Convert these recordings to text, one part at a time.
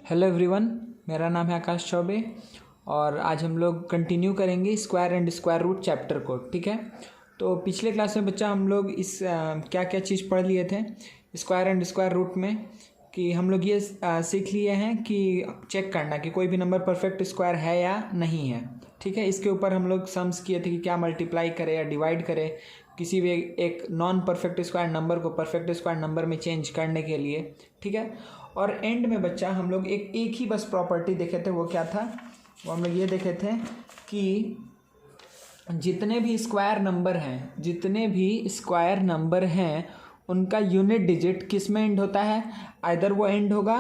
Hello everyone, मेरा नाम है आकाश चौबे और आज हम लोग कंटिन्यू करेंगे square and square root chapter को। ठीक है, तो पिछले क्लास में बच्चा हम लोग इस क्या क्या चीज़ पढ़ लिए थे स्क्वायर एंड स्क्वायर रूट में, कि हम लोग ये सीख लिए हैं कि चेक करना कि कोई भी नंबर परफेक्ट स्क्वायर है या नहीं है। ठीक है, इसके ऊपर हम लोग सम्स किए थे कि क्या मल्टीप्लाई करे या डिवाइड करे किसी भी एक नॉन परफेक्ट स्क्वायर नंबर को परफेक्ट स्क्वायर नंबर में चेंज करने के लिए। ठीक है, और एंड में बच्चा हम लोग एक ही बस प्रॉपर्टी देखे थे। वो क्या था? वो हम लोग ये देखे थे कि जितने भी स्क्वायर नंबर हैं उनका यूनिट डिजिट किस में एंड होता है। आइदर वो एंड होगा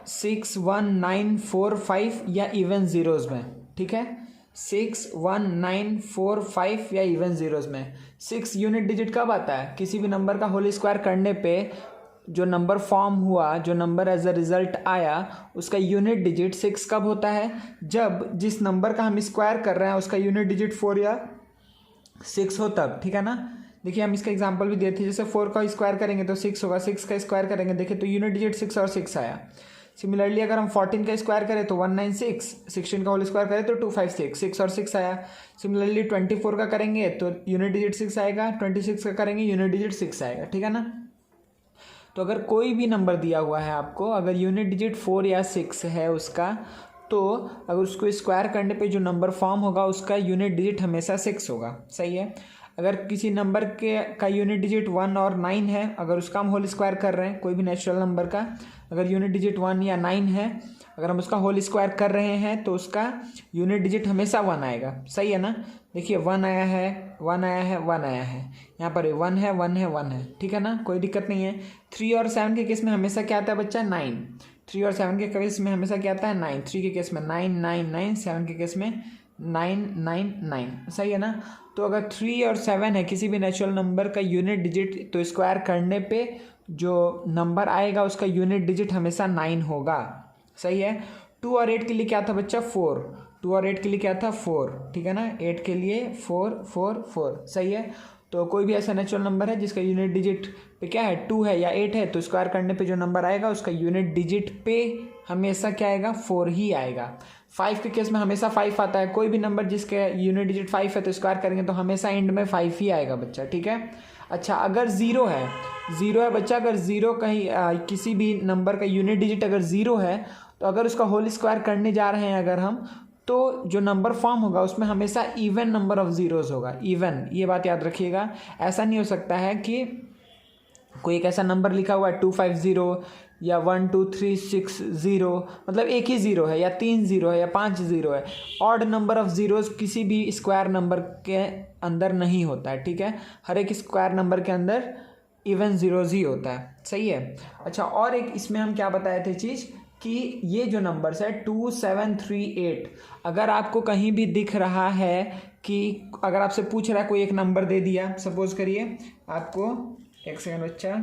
6, 1, 9, 4, 5 या इवन ज़ीरोज़ में। ठीक है, 6, 1, 9, 4, 5 या इवन ज़ीरोज़ में। 6 यूनिट डिजिट कब आता है? किसी भी नंबर का होल स्क्वायर करने पे जो नंबर फॉर्म हुआ, जो नंबर एज अ रिज़ल्ट आया, उसका यूनिट डिजिट 6 कब होता है? जब जिस नंबर का हम स्क्वायर कर रहे हैं उसका यूनिट डिजिट 4 या 6 हो तब। ठीक है ना, देखिए हम इसका एग्जांपल भी दिए थे। जैसे 4 का स्क्वायर करेंगे तो 6 होगा, 6 का स्क्वायर करेंगे देखिए तो यूनिट डिजिट 6 और 6 आया। सिमिलरली अगर हम 14 का स्क्वायर करें तो 196, 16 का होल स्क्वायर करें तो 256, 6 और 6 आया। सिमिलरली 24 का करेंगे तो यूनिट डिजिट 6 आएगा, 26 का करेंगे यूनिट डिजिट 6 आएगा। ठीक है ना, तो अगर कोई भी नंबर दिया हुआ है आपको, अगर यूनिट डिजिट 4 या 6 है उसका, तो अगर उसको स्क्वायर करने पे जो नंबर फॉर्म होगा उसका यूनिट डिजिट हमेशा 6 होगा। सही है। अगर किसी नंबर का यूनिट डिजिट 1 और 9 है, अगर उसका हम होल स्क्वायर कर रहे हैं, कोई भी नेचुरल नंबर का अगर यूनिट डिजिट 1 या 9 है, अगर हम उसका होल स्क्वायर कर रहे हैं तो उसका यूनिट डिजिट हमेशा 1 आएगा। सही है ना, देखिए 1 आया है, 1 आया है, 1 आया है, यहाँ पर 1 है, 1 है, 1 है। ठीक है ना, कोई दिक्कत नहीं है। 3 और 7 के केस में हमेशा क्या आता है बच्चा? 9। 3 और 7 के केस में हमेशा क्या आता है? 9। 3 के केस में 9, 9, 9, 7 के केस में 9, 9, 9। सही है ना, तो अगर 3 और 7 है किसी भी नेचुरल नंबर का यूनिट डिजिट, तो स्क्वायर करने पे जो नंबर आएगा उसका यूनिट डिजिट हमेशा 9 होगा। सही है। 2 और 8 के लिए क्या था बच्चा? 4। 2 और 8 के लिए क्या था? 4। ठीक है ना, 8 के लिए 4, 4, 4। सही है। तो कोई भी ऐसा नेचुरल नंबर है जिसका यूनिट डिजिट पे क्या है? 2 है या 8 है, तो स्क्वायर करने पे जो नंबर आएगा उसका यूनिट डिजिट पे हमेशा क्या आएगा? 4 ही आएगा। 5 के केस में हमेशा 5 आता है। कोई भी नंबर जिसके यूनिट डिजिट 5 है तो स्क्वायर करेंगे तो हमेशा एंड में 5 ही आएगा बच्चा। ठीक है। अच्छा, अगर ज़ीरो है बच्चा, अगर ज़ीरो कहीं किसी भी नंबर का यूनिट डिजिट अगर ज़ीरो है तो अगर उसका होल स्क्वायर करने जा रहे हैं अगर हम, तो जो नंबर फॉर्म होगा उसमें हमेशा इवन नंबर ऑफ ज़ीरोज़ होगा। इवन, ये बात याद रखिएगा। ऐसा नहीं हो सकता है कि कोई एक ऐसा नंबर लिखा हुआ है 250 या 1, 2, 3, 6, 0, मतलब एक ही ज़ीरो है या 3 ज़ीरो है या 5 ज़ीरो है। ऑड नंबर ऑफ ज़ीरोज़ किसी भी स्क्वायर नंबर के अंदर नहीं होता है। ठीक है, हर एक स्क्वायर नंबर के अंदर इवन ज़ीरोज़ ही होता है। सही है। अच्छा, और एक इसमें हम क्या बताए थे चीज़ कि ये जो नंबर्स है 2, 7, 3, 8, अगर आपको कहीं भी दिख रहा है कि अगर आपसे पूछ रहा है, कोई एक नंबर दे दिया, सपोज करिए आपको, एक सेकंड बच्चा,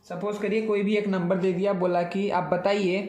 सपोज करिए कोई भी एक नंबर दे दिया, बोला कि आप बताइए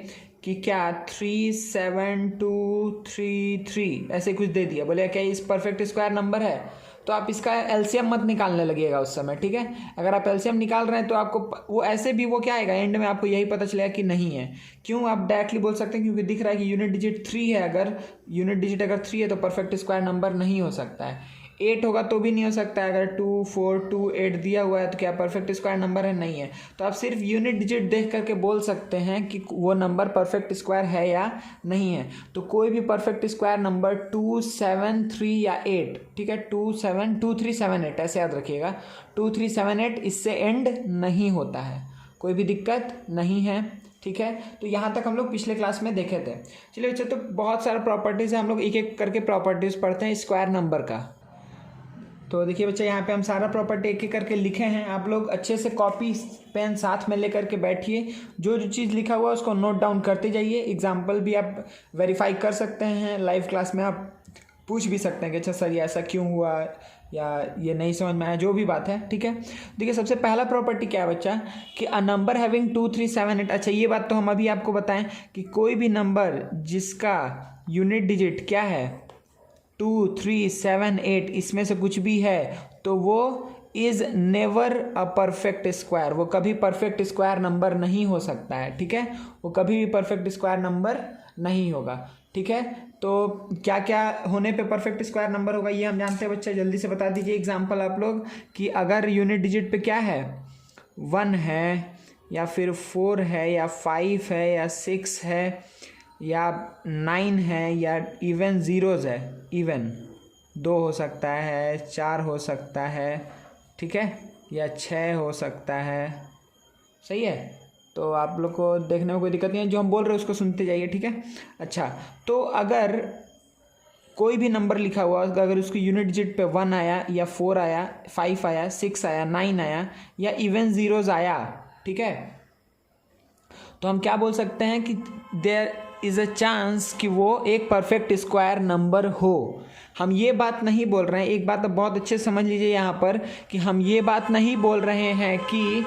कि क्या 3, 7, 2, 3, 3 ऐसे कुछ दे दिया, बोले क्या इस परफेक्ट स्क्वायर नंबर है? तो आप इसका एलसीएम मत निकालने लगिएगा उस समय। ठीक है, अगर आप एलसीएम निकाल रहे हैं तो आपको वो ऐसे भी वो क्या आएगा, एंड में आपको यही पता चलेगा कि नहीं है। क्यों? आप डायरेक्टली बोल सकते हैं क्योंकि दिख रहा है कि यूनिट डिजिट 3 है। अगर यूनिट डिजिट अगर 3 है तो परफेक्ट स्क्वायर नंबर नहीं हो सकता है। 8 होगा तो भी नहीं हो सकता है। अगर 2, 4, 2, 8 दिया हुआ है तो क्या परफेक्ट स्क्वायर नंबर है? नहीं है। तो आप सिर्फ यूनिट डिजिट देख करके बोल सकते हैं कि वो नंबर परफेक्ट स्क्वायर है या नहीं है। तो कोई भी परफेक्ट स्क्वायर नंबर 2, 7, 3 या 8, ठीक है, 2, 7, 2, 3, 7, 8 ऐसे याद रखिएगा। 2, 3, 7, 8 इससे एंड नहीं होता है, कोई भी दिक्कत नहीं है। ठीक है, तो यहाँ तक हम लोग पिछले क्लास में देखे थे। चलिए बच्चे, तो बहुत सारे प्रॉपर्टीज़ है, हम लोग एक एक करके प्रॉपर्टीज़ पढ़ते हैं स्क्वायर नंबर का। तो देखिए बच्चा, यहाँ पे हम सारा प्रॉपर्टी एक एक करके लिखे हैं। आप लोग अच्छे से कॉपी पेन साथ में लेकर के बैठिए, जो जो चीज़ लिखा हुआ है उसको नोट डाउन करते जाइए। एग्जाम्पल भी आप वेरीफाई कर सकते हैं, लाइव क्लास में आप पूछ भी सकते हैं कि अच्छा सर ये ऐसा क्यों हुआ या ये नहीं समझ में आया, जो भी बात है। ठीक है, देखिए सबसे पहला प्रॉपर्टी क्या है बच्चा कि अ नंबर हैविंग 2, 3, 7, 8। अच्छा, ये बात तो हम अभी आपको बताएं कि कोई भी नंबर जिसका यूनिट डिजिट क्या है 2, 3, 7, 8 इसमें से कुछ भी है तो वो is never a perfect square, वो कभी परफेक्ट स्क्वायर नंबर नहीं हो सकता है, ठीक है, वो कभी भी परफेक्ट स्क्वायर नंबर नहीं होगा, ठीक है। तो क्या क्या होने पे परफेक्ट स्क्वायर नंबर होगा ये हम जानते हैं बच्चा, जल्दी से बता दीजिए एग्जांपल आप लोग, कि अगर यूनिट डिजिट पे क्या है, 1 है या फिर 4 है या 5 है या 6 है या 9 है या इवन ज़ीरोज़ है, इवन 2 हो सकता है, 4 हो सकता है, ठीक है, या 6 हो सकता है, सही है। तो आप लोग को देखने में कोई दिक्कत नहीं है, जो हम बोल रहे हैं उसको सुनते जाइए, ठीक है। अच्छा, तो अगर कोई भी नंबर लिखा हुआ, अगर उसकी यूनिट डिजिट पे 1 आया या 4 आया, 5 आया, 6 आया, 9 आया या इवन ज़ीरोज़ आया, ठीक है, तो हम क्या बोल सकते हैं कि देयर इज़ अ चांस कि वो एक परफेक्ट स्क्वायर नंबर हो। हम ये बात नहीं बोल रहे हैं, एक बात बहुत अच्छे से समझ लीजिए यहाँ पर, कि हम ये बात नहीं बोल रहे हैं कि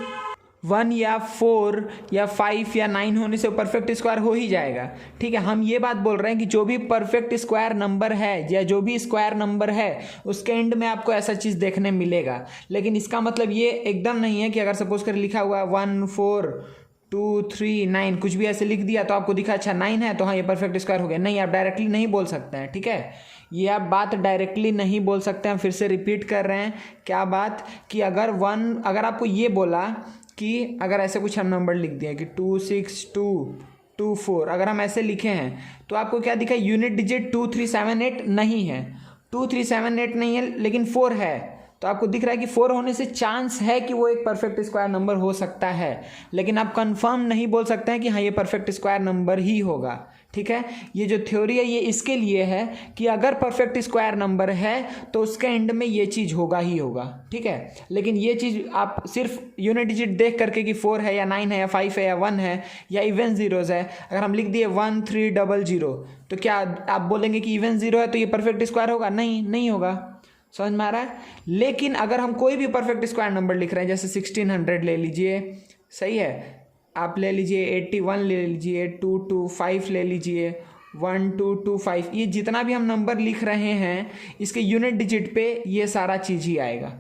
1 या 4 या 5 या 9 होने से परफेक्ट स्क्वायर हो ही जाएगा, ठीक है। हम ये बात बोल रहे हैं कि जो भी परफेक्ट स्क्वायर नंबर है या जो भी स्क्वायर नंबर है उसके एंड में आपको ऐसा चीज़ देखने मिलेगा। लेकिन इसका मतलब ये एकदम नहीं है कि अगर सपोज कर लिखा हुआ 1 4 2 3 9 कुछ भी ऐसे लिख दिया तो आपको दिखा अच्छा 9 है तो हाँ ये परफेक्ट स्क्वायर हो गया, नहीं, आप डायरेक्टली नहीं बोल सकते हैं, ठीक है। ये आप बात डायरेक्टली नहीं बोल सकते हैं। फिर से रिपीट कर रहे हैं, क्या बात, कि अगर आपको ये बोला कि अगर ऐसे कुछ हम नंबर लिख दिए कि 2 6 2 2 4, अगर हम ऐसे लिखे हैं तो आपको क्या दिखा, यूनिट डिजिट 2 3 7 8 नहीं है, 2 3 7 8 नहीं है, लेकिन 4 है, तो आपको दिख रहा है कि 4 होने से चांस है कि वो एक परफेक्ट स्क्वायर नंबर हो सकता है, लेकिन आप कंफर्म नहीं बोल सकते हैं कि हाँ ये परफेक्ट स्क्वायर नंबर ही होगा, ठीक है। ये जो थ्योरी है ये इसके लिए है कि अगर परफेक्ट स्क्वायर नंबर है तो उसके एंड में ये चीज़ होगा ही होगा, ठीक है। लेकिन ये चीज़ आप सिर्फ यूनिट डिजिट देख करके कि 4 है या 9 है या 5 है या 1 है या इवन ज़ीरोज़ है, अगर हम लिख दिए 1 3 0 0 तो क्या आप बोलेंगे कि इवन ज़ीरो है तो ये परफेक्ट स्क्वायर होगा? नहीं होगा, समझ में आ रहा है। लेकिन अगर हम कोई भी परफेक्ट स्क्वायर नंबर लिख रहे हैं, जैसे 1600 ले लीजिए, सही है, आप ले लीजिए 81 ले लीजिए, 225 ले लीजिए, 1225, ये जितना भी हम नंबर लिख रहे हैं इसके यूनिट डिजिट पे ये सारा चीज़ ही आएगा,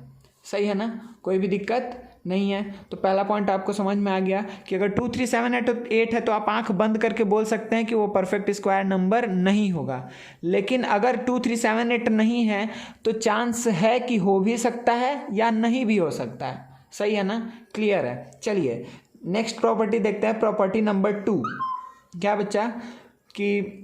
सही है ना, कोई भी दिक्कत नहीं है। तो पहला पॉइंट आपको समझ में आ गया कि अगर 2 3 7 8 है तो आप आंख बंद करके बोल सकते हैं कि वो परफेक्ट स्क्वायर नंबर नहीं होगा। लेकिन अगर 2 3 7 8 नहीं है तो चांस है कि हो भी सकता है या नहीं भी हो सकता है, सही है ना, क्लियर है। चलिए नेक्स्ट प्रॉपर्टी देखते हैं, प्रॉपर्टी नंबर 2। क्या बच्चा, कि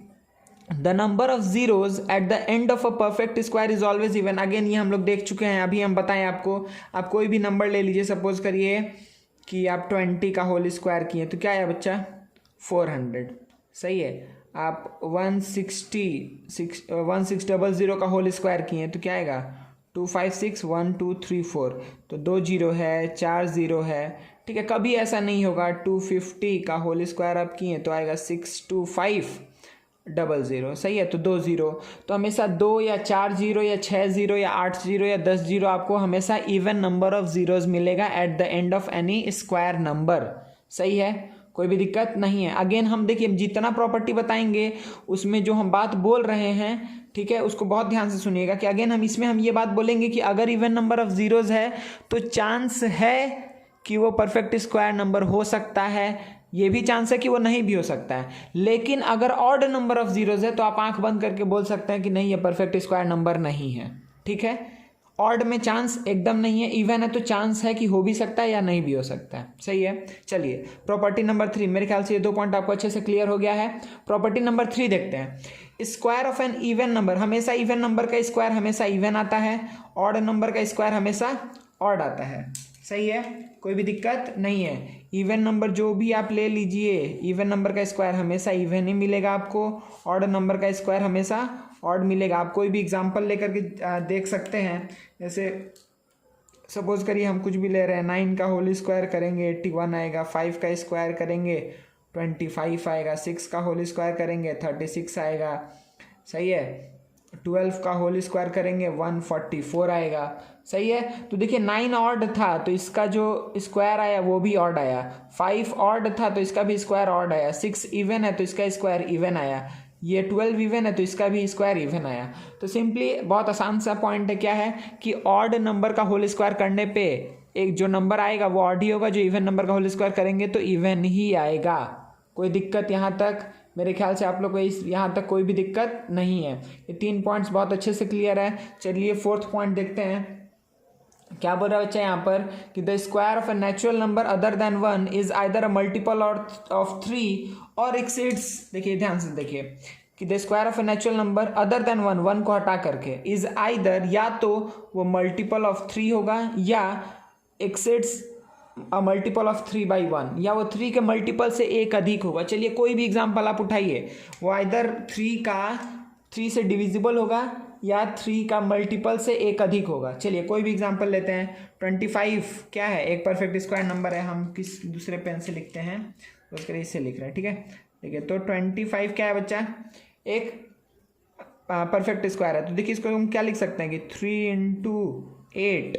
the number of zeros at the end of a perfect square is always even. Again ये हम लोग देख चुके हैं, अभी हम बताएं आपको, आप कोई भी नंबर ले लीजिए, सपोज करिए कि आप 20 का होल स्क्वायर किए तो क्या है बच्चा, 400, सही है। आप 1600 का होल स्क्वायर किए तो क्या आएगा, 256 1 2 3 4, तो 2 जीरो है, 4 जीरो है, ठीक है। कभी ऐसा नहीं होगा 250 का होल स्क्वायर आप किए तो आएगा 625 00, सही है, तो 2 जीरो, तो हमेशा 2 या 4 जीरो या 6 जीरो या 8 जीरो या 10 जीरो आपको हमेशा इवन नंबर ऑफ जीरोज मिलेगा at the end of N E square number, सही है, कोई भी दिक्कत नहीं है। अगेन हम देखिए जितना प्रॉपर्टी बताएंगे उसमें जो हम बात बोल रहे हैं, ठीक है, उसको बहुत ध्यान से सुनिएगा कि अगेन हम ये बात बोलेंगे कि अगर इवन नंबर ऑफ जीरोज है तो चांस है कि वो परफेक्ट स्क्वायर नंबर हो सकता है, ये भी चांस है कि वो नहीं भी हो सकता है। लेकिन अगर ऑड नंबर ऑफ जीरोज है तो आप आंख बंद करके बोल सकते हैं कि नहीं ये परफेक्ट स्क्वायर नंबर नहीं है, ठीक है। ऑड में चांस एकदम नहीं है, इवन है तो चांस है कि हो भी सकता है या नहीं भी हो सकता है, सही है। चलिए प्रॉपर्टी नंबर 3, मेरे ख्याल से ये 2 पॉइंट आपको अच्छे से क्लियर हो गया है। प्रॉपर्टी नंबर 3 देखते हैं, square of an even number, हमेशा इवन नंबर का स्क्वायर हमेशा इवन आता है, ऑड नंबर का स्क्वायर हमेशा ऑड आता है, सही है, कोई भी दिक्कत नहीं है। इवन नंबर जो भी आप ले लीजिए, इवन नंबर का स्क्वायर हमेशा इवन ही मिलेगा आपको, ऑड नंबर का स्क्वायर हमेशा ऑड मिलेगा। आप कोई भी एग्जांपल लेकर के देख सकते हैं, जैसे सपोज करिए हम कुछ भी ले रहे हैं, 9 का होल स्क्वायर करेंगे 81 आएगा, 5 का स्क्वायर करेंगे 25 आएगा, 6 का होल स्क्वायर करेंगे 36 आएगा, सही है, 12 का होल स्क्वायर करेंगे 144 आएगा, सही है। तो देखिए 9 ऑड था तो इसका जो स्क्वायर आया वो भी ऑड आया, 5 ऑड था तो इसका भी स्क्वायर ऑड आया, 6 इवन है तो इसका स्क्वायर इवन आया, ये 12 इवन है तो इसका भी स्क्वायर इवन आया। तो सिंपली बहुत आसान सा पॉइंट है, क्या है कि ऑड नंबर का होल स्क्वायर करने पे एक जो नंबर आएगा वो ऑड ही होगा, जो इवन नंबर का होल स्क्वायर करेंगे तो इवन ही आएगा। कोई दिक्कत यहाँ तक? मेरे ख्याल से आप लोग को यहाँ तक कोई भी दिक्कत नहीं है। ये 3 पॉइंट्स बहुत अच्छे से क्लियर है। चलिए 4th पॉइंट देखते हैं, क्या बोल रहा है बच्चा यहाँ पर कि the square of a natural number other than 1 is either a multiple of 3 और एक्सीड्स, देखिए ध्यान से देखिए कि the square of a natural number other than 1 को हटा करके इज आइदर, या तो वो मल्टीपल ऑफ 3 होगा या एक्सीड्स अ मल्टीपल ऑफ 3/1, या वो 3 के मल्टीपल से एक अधिक होगा। चलिए कोई भी एग्जाम्पल आप उठाइए, वो आइदर 3 से डिविजिबल होगा या 3 का मल्टीपल से एक अधिक होगा। चलिए कोई भी एग्जांपल लेते हैं। 25 क्या है? एक परफेक्ट स्क्वायर नंबर है। हम किस दूसरे पेन से लिखते हैं तो उसके लिए इससे लिख रहे हैं, ठीक है। देखिए तो 25 क्या है बच्चा? एक परफेक्ट स्क्वायर है। तो देखिए इसको हम क्या लिख सकते हैं कि 3 × 8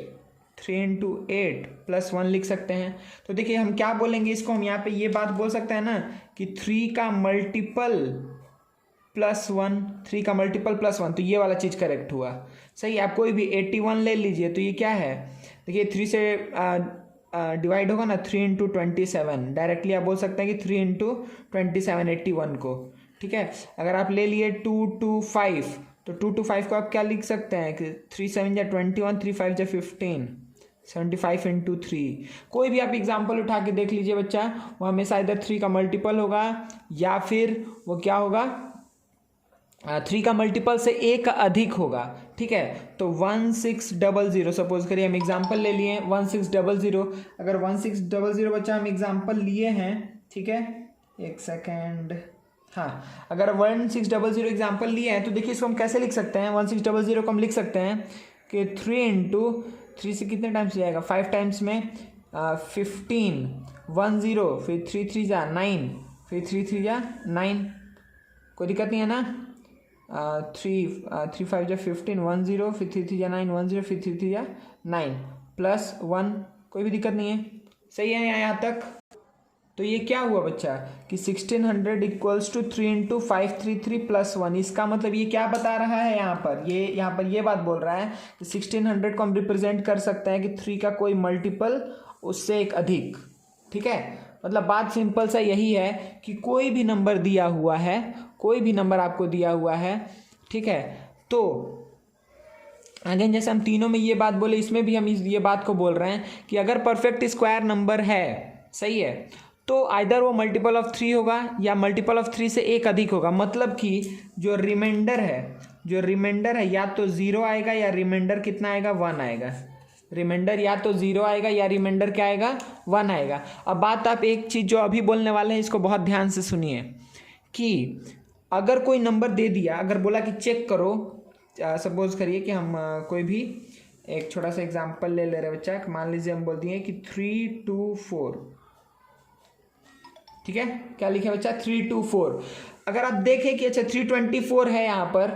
+ 1 लिख सकते हैं। तो देखिए हम क्या बोलेंगे इसको, हम यहाँ पे ये बात बोल सकते हैं ना कि 3 का मल्टीपल +1, 3 का मल्टीपल +1, तो ये वाला चीज़ करेक्ट हुआ। सही है। आप कोई भी 81 ले लीजिए तो ये क्या है? देखिए 3 से डिवाइड होगा ना, 3 × 27, डायरेक्टली आप बोल सकते हैं कि 3 × 27 81 को, ठीक है। अगर आप ले लिए 2 to 5 तो 2 to 5 को आप क्या लिख सकते हैं कि 3 7 × 21, 3 5 × 15, 75 × 3। कोई भी आप एग्जाम्पल उठा के देख लीजिए बच्चा, वो हमेशा इधर 3 का मल्टीपल होगा या फिर वो क्या होगा, 3 का मल्टीपल से एक अधिक होगा, ठीक है। तो 1600, सपोज करिए हम एग्जाम्पल ले लिए 1600। अगर 1600 बच्चा हम एग्जाम्पल लिए हैं, ठीक है, एक सेकेंड, हाँ, अगर 1600 एग्जाम्पल लिए हैं तो देखिए इसको हम कैसे लिख सकते हैं। 1600 को हम लिख सकते हैं कि 3 × 3 से कितने टाइम्स जाएगा, 5 टाइम्स में 15, 10, फिर 3 3 जा 9, फिर 3 3 जा 9, कोई दिक्कत नहीं है ना। 3 5 जा 15, 10, फिर 3 3 जा 9, 10, फिर 3 3 जा 9 +1, कोई भी दिक्कत नहीं है। सही है यहाँ तक? तो ये क्या हुआ बच्चा कि 1600 = 3 × 533 + 1। इसका मतलब ये क्या बता रहा है यहाँ पर ये बात बोल रहा है कि 1600 को हम रिप्रेजेंट कर सकते हैं कि 3 का कोई मल्टीपल उससे एक अधिक, ठीक है। मतलब बात सिंपल सा यही है कि कोई भी नंबर दिया हुआ है, कोई भी नंबर आपको दिया हुआ है, ठीक है, तो अगेन जैसे हम तीनों में ये बात बोले, इसमें भी हम ये बात को बोल रहे हैं कि अगर परफेक्ट स्क्वायर नंबर है, सही है, तो आइदर वो मल्टीपल ऑफ 3 होगा या मल्टीपल ऑफ 3 से एक अधिक होगा। मतलब कि जो रिमाइंडर है या तो 0 आएगा या रिमाइंडर कितना आएगा, 1 आएगा। रिमाइंडर या तो 0 आएगा या रिमाइंडर क्या आएगा, 1 आएगा। अब बात आप एक चीज़ जो अभी बोलने वाले हैं इसको बहुत ध्यान से सुनिए कि अगर कोई नंबर दे दिया, अगर बोला कि चेक करो, सपोज करिए कि हम कोई भी एक छोटा सा एग्जांपल ले रहे बच्चा, मान लीजिए हम बोल दिए कि 3 2 4, ठीक है, क्या लिखे बच्चा 3 2 4। अगर आप देखें कि अच्छा 324 है यहाँ पर,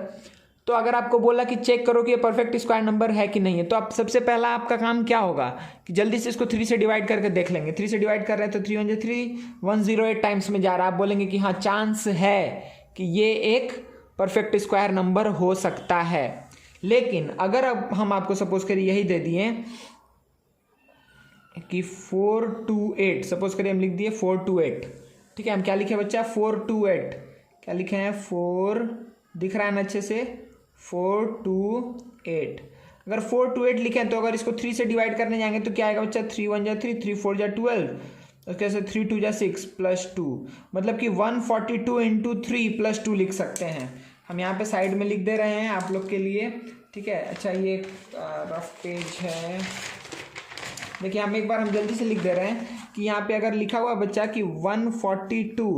तो अगर आपको बोला कि चेक करो कि ये परफेक्ट स्क्वायर नंबर है कि नहीं है, तो आप सबसे पहला आपका काम क्या होगा कि जल्दी से इसको 3 से डिवाइड करके देख लेंगे। 3 से डिवाइड कर रहे हैं तो 3 1 जा 3, 108 टाइम्स में जा रहा है। आप बोलेंगे कि हाँ चांस है कि ये एक परफेक्ट स्क्वायर नंबर हो सकता है। लेकिन अगर अब हम आपको सपोज करिए यही दे दिए कि 428, सपोज करिए हम लिख दिए 428, ठीक है। हम क्या लिखे बच्चा 428, क्या लिखे हैं 4, दिख रहा है ना अच्छे से, 428। अगर 428 लिखे तो अगर इसको 3 से डिवाइड करने जाएंगे तो क्या आएगा बच्चा 3 1 जा 3, 3 4 जा 12, उसके से 3 2 जा 6 +2, मतलब कि 142 × 3 +2 लिख सकते हैं। हम यहाँ पे साइड में लिख दे रहे हैं आप लोग के लिए, ठीक है। अच्छा ये रफ पेज है, देखिए हम एक बार हम जल्दी से लिख दे रहे हैं कि यहाँ पे अगर लिखा हुआ बच्चा कि 142,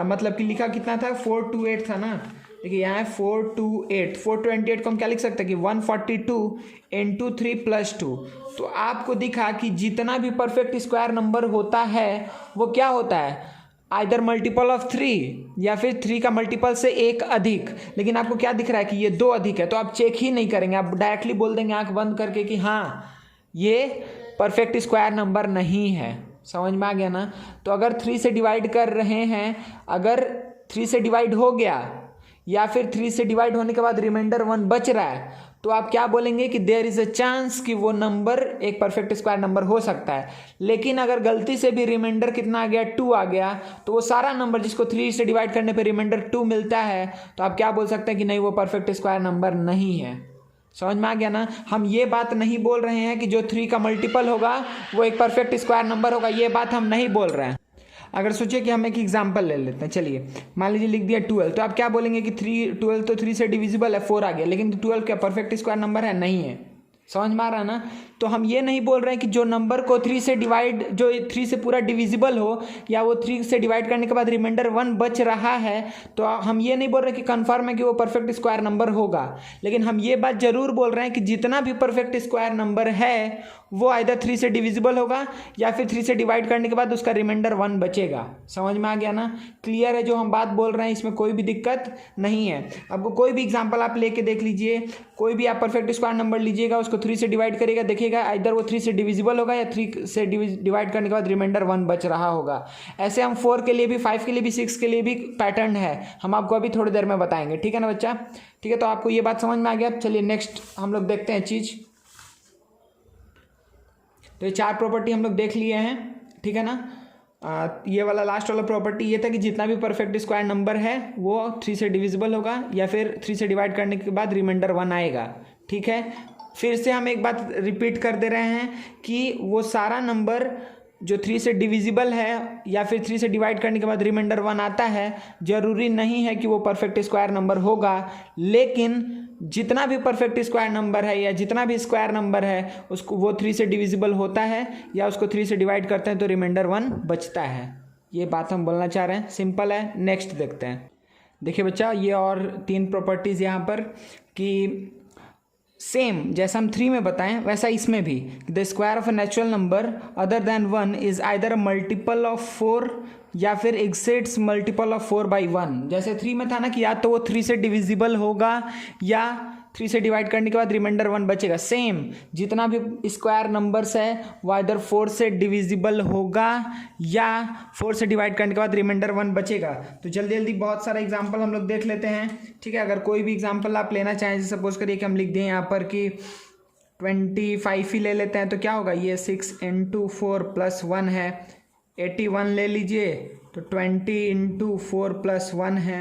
मतलब कि लिखा कितना था 428 था ना। देखिए यहाँ है 428, 428 को हम क्या लिख सकते हैं कि 142 × 3 +2। तो आपको दिखा कि जितना भी परफेक्ट स्क्वायर नंबर होता है वो क्या होता है, आइदर मल्टीपल ऑफ 3 या फिर 3 का मल्टीपल से एक अधिक। लेकिन आपको क्या दिख रहा है कि ये 2 अधिक है, तो आप चेक ही नहीं करेंगे, आप डायरेक्टली बोल देंगे आंख बंद करके कि हाँ ये परफेक्ट स्क्वायर नंबर नहीं है। समझ में आ गया ना। तो अगर 3 से डिवाइड कर रहे हैं, अगर 3 से डिवाइड हो गया या फिर 3 से डिवाइड होने के बाद रिमाइंडर 1 बच रहा है, तो आप क्या बोलेंगे कि देयर इज अ चांस कि वो नंबर एक परफेक्ट स्क्वायर नंबर हो सकता है। लेकिन अगर गलती से भी रिमाइंडर कितना आ गया, 2 आ गया, तो वो सारा नंबर जिसको 3 से डिवाइड करने पे रिमाइंडर 2 मिलता है, तो आप क्या बोल सकते हैं कि नहीं, वो परफेक्ट स्क्वायर नंबर नहीं है। समझ में आ गया ना। हम ये बात नहीं बोल रहे हैं कि जो 3 का मल्टीपल होगा वो एक परफेक्ट स्क्वायर नंबर होगा, ये बात हम नहीं बोल रहे हैं। अगर सोचिए कि हम एक एग्जांपल ले लेते हैं, चलिए मान लीजिए लिख दिया 12, तो आप क्या बोलेंगे कि 12 तो 3 से डिविजिबल है, 4 आ गया, लेकिन 12 क्या परफेक्ट स्क्वायर नंबर है? नहीं है। समझ में आ रहा है ना। तो हम ये नहीं बोल रहे हैं कि जो नंबर को 3 से डिवाइड, जो 3 से पूरा डिविजिबल हो या वो 3 से डिवाइड करने के बाद रिमाइंडर 1 बच रहा है, तो हम ये नहीं बोल रहे कि कन्फर्म है कि वो परफेक्ट स्क्वायर नंबर होगा। लेकिन हम ये बात जरूर बोल रहे हैं कि जितना भी परफेक्ट स्क्वायर नंबर है वो आइदर 3 से डिविजिबल होगा या फिर 3 से डिवाइड करने के बाद उसका रिमाइंडर 1 बचेगा। समझ में आ गया ना। क्लियर है जो हम बात बोल रहे हैं, इसमें कोई भी दिक्कत नहीं है। आपको कोई भी एग्जांपल आप लेके देख लीजिए, कोई भी आप परफेक्ट स्क्वायर नंबर लीजिएगा, उसको 3 से डिवाइड करेगा, देखिएगा आइदर वो 3 से डिविजिबल होगा या 3 से डिवाइड करने के बाद रिमाइंडर 1 बच रहा होगा। ऐसे हम 4 के लिए भी, 5 के लिए भी, 6 के लिए भी पैटर्न है, हम आपको अभी थोड़ी देर में बताएंगे। ठीक है ना बच्चा। ठीक है, तो आपको ये बात समझ में आ गया। चलिए नेक्स्ट हम लोग देखते हैं चीज़। तो ये 4 प्रॉपर्टी हम लोग देख लिए हैं। ठीक है ना। ये वाला लास्ट वाला प्रॉपर्टी ये था कि जितना भी परफेक्ट स्क्वायर नंबर है वो 3 से डिविजिबल होगा या फिर 3 से डिवाइड करने के बाद रिमाइंडर 1 आएगा। ठीक है, फिर से हम एक बात रिपीट कर दे रहे हैं कि वो सारा नंबर जो 3 से डिविजिबल है या फिर 3 से डिवाइड करने के बाद रिमाइंडर 1 आता है, जरूरी नहीं है कि वो परफेक्ट स्क्वायर नंबर होगा। लेकिन जितना भी परफेक्ट स्क्वायर नंबर है या जितना भी स्क्वायर नंबर है उसको वो 3 से डिविजिबल होता है या उसको 3 से डिवाइड करते हैं तो रिमाइंडर 1 बचता है। ये बात हम बोलना चाह रहे हैं, सिंपल है। नेक्स्ट देखते हैं। देखिए बच्चा, ये और 3 प्रॉपर्टीज़ यहाँ पर कि सेम जैसा हम 3 में बताएं वैसा इसमें भी, the square of a natural number other than 1 is either a multiple of 4 या फिर एक्सिड्स मल्टीपल ऑफ 4/1। जैसे 3 में था ना कि या तो वो 3 से डिविजिबल होगा या 3 से डिवाइड करने के बाद रिमाइंडर 1 बचेगा। सेम जितना भी स्क्वायर नंबर्स है वो आइदर 4 से डिविजिबल होगा या 4 से डिवाइड करने के बाद रिमाइंडर 1 बचेगा। तो जल्दी जल्दी बहुत सारा एग्जांपल हम लोग देख लेते हैं। ठीक है, अगर कोई भी एग्जांपल आप लेना चाहें, जैसे सपोज करिए कि हम लिख दें यहाँ पर कि 25 ही ले लेते हैं, तो क्या होगा, ये 6 × 4 + 1 है। 81 ले लीजिए तो 20 × 4 + 1 है।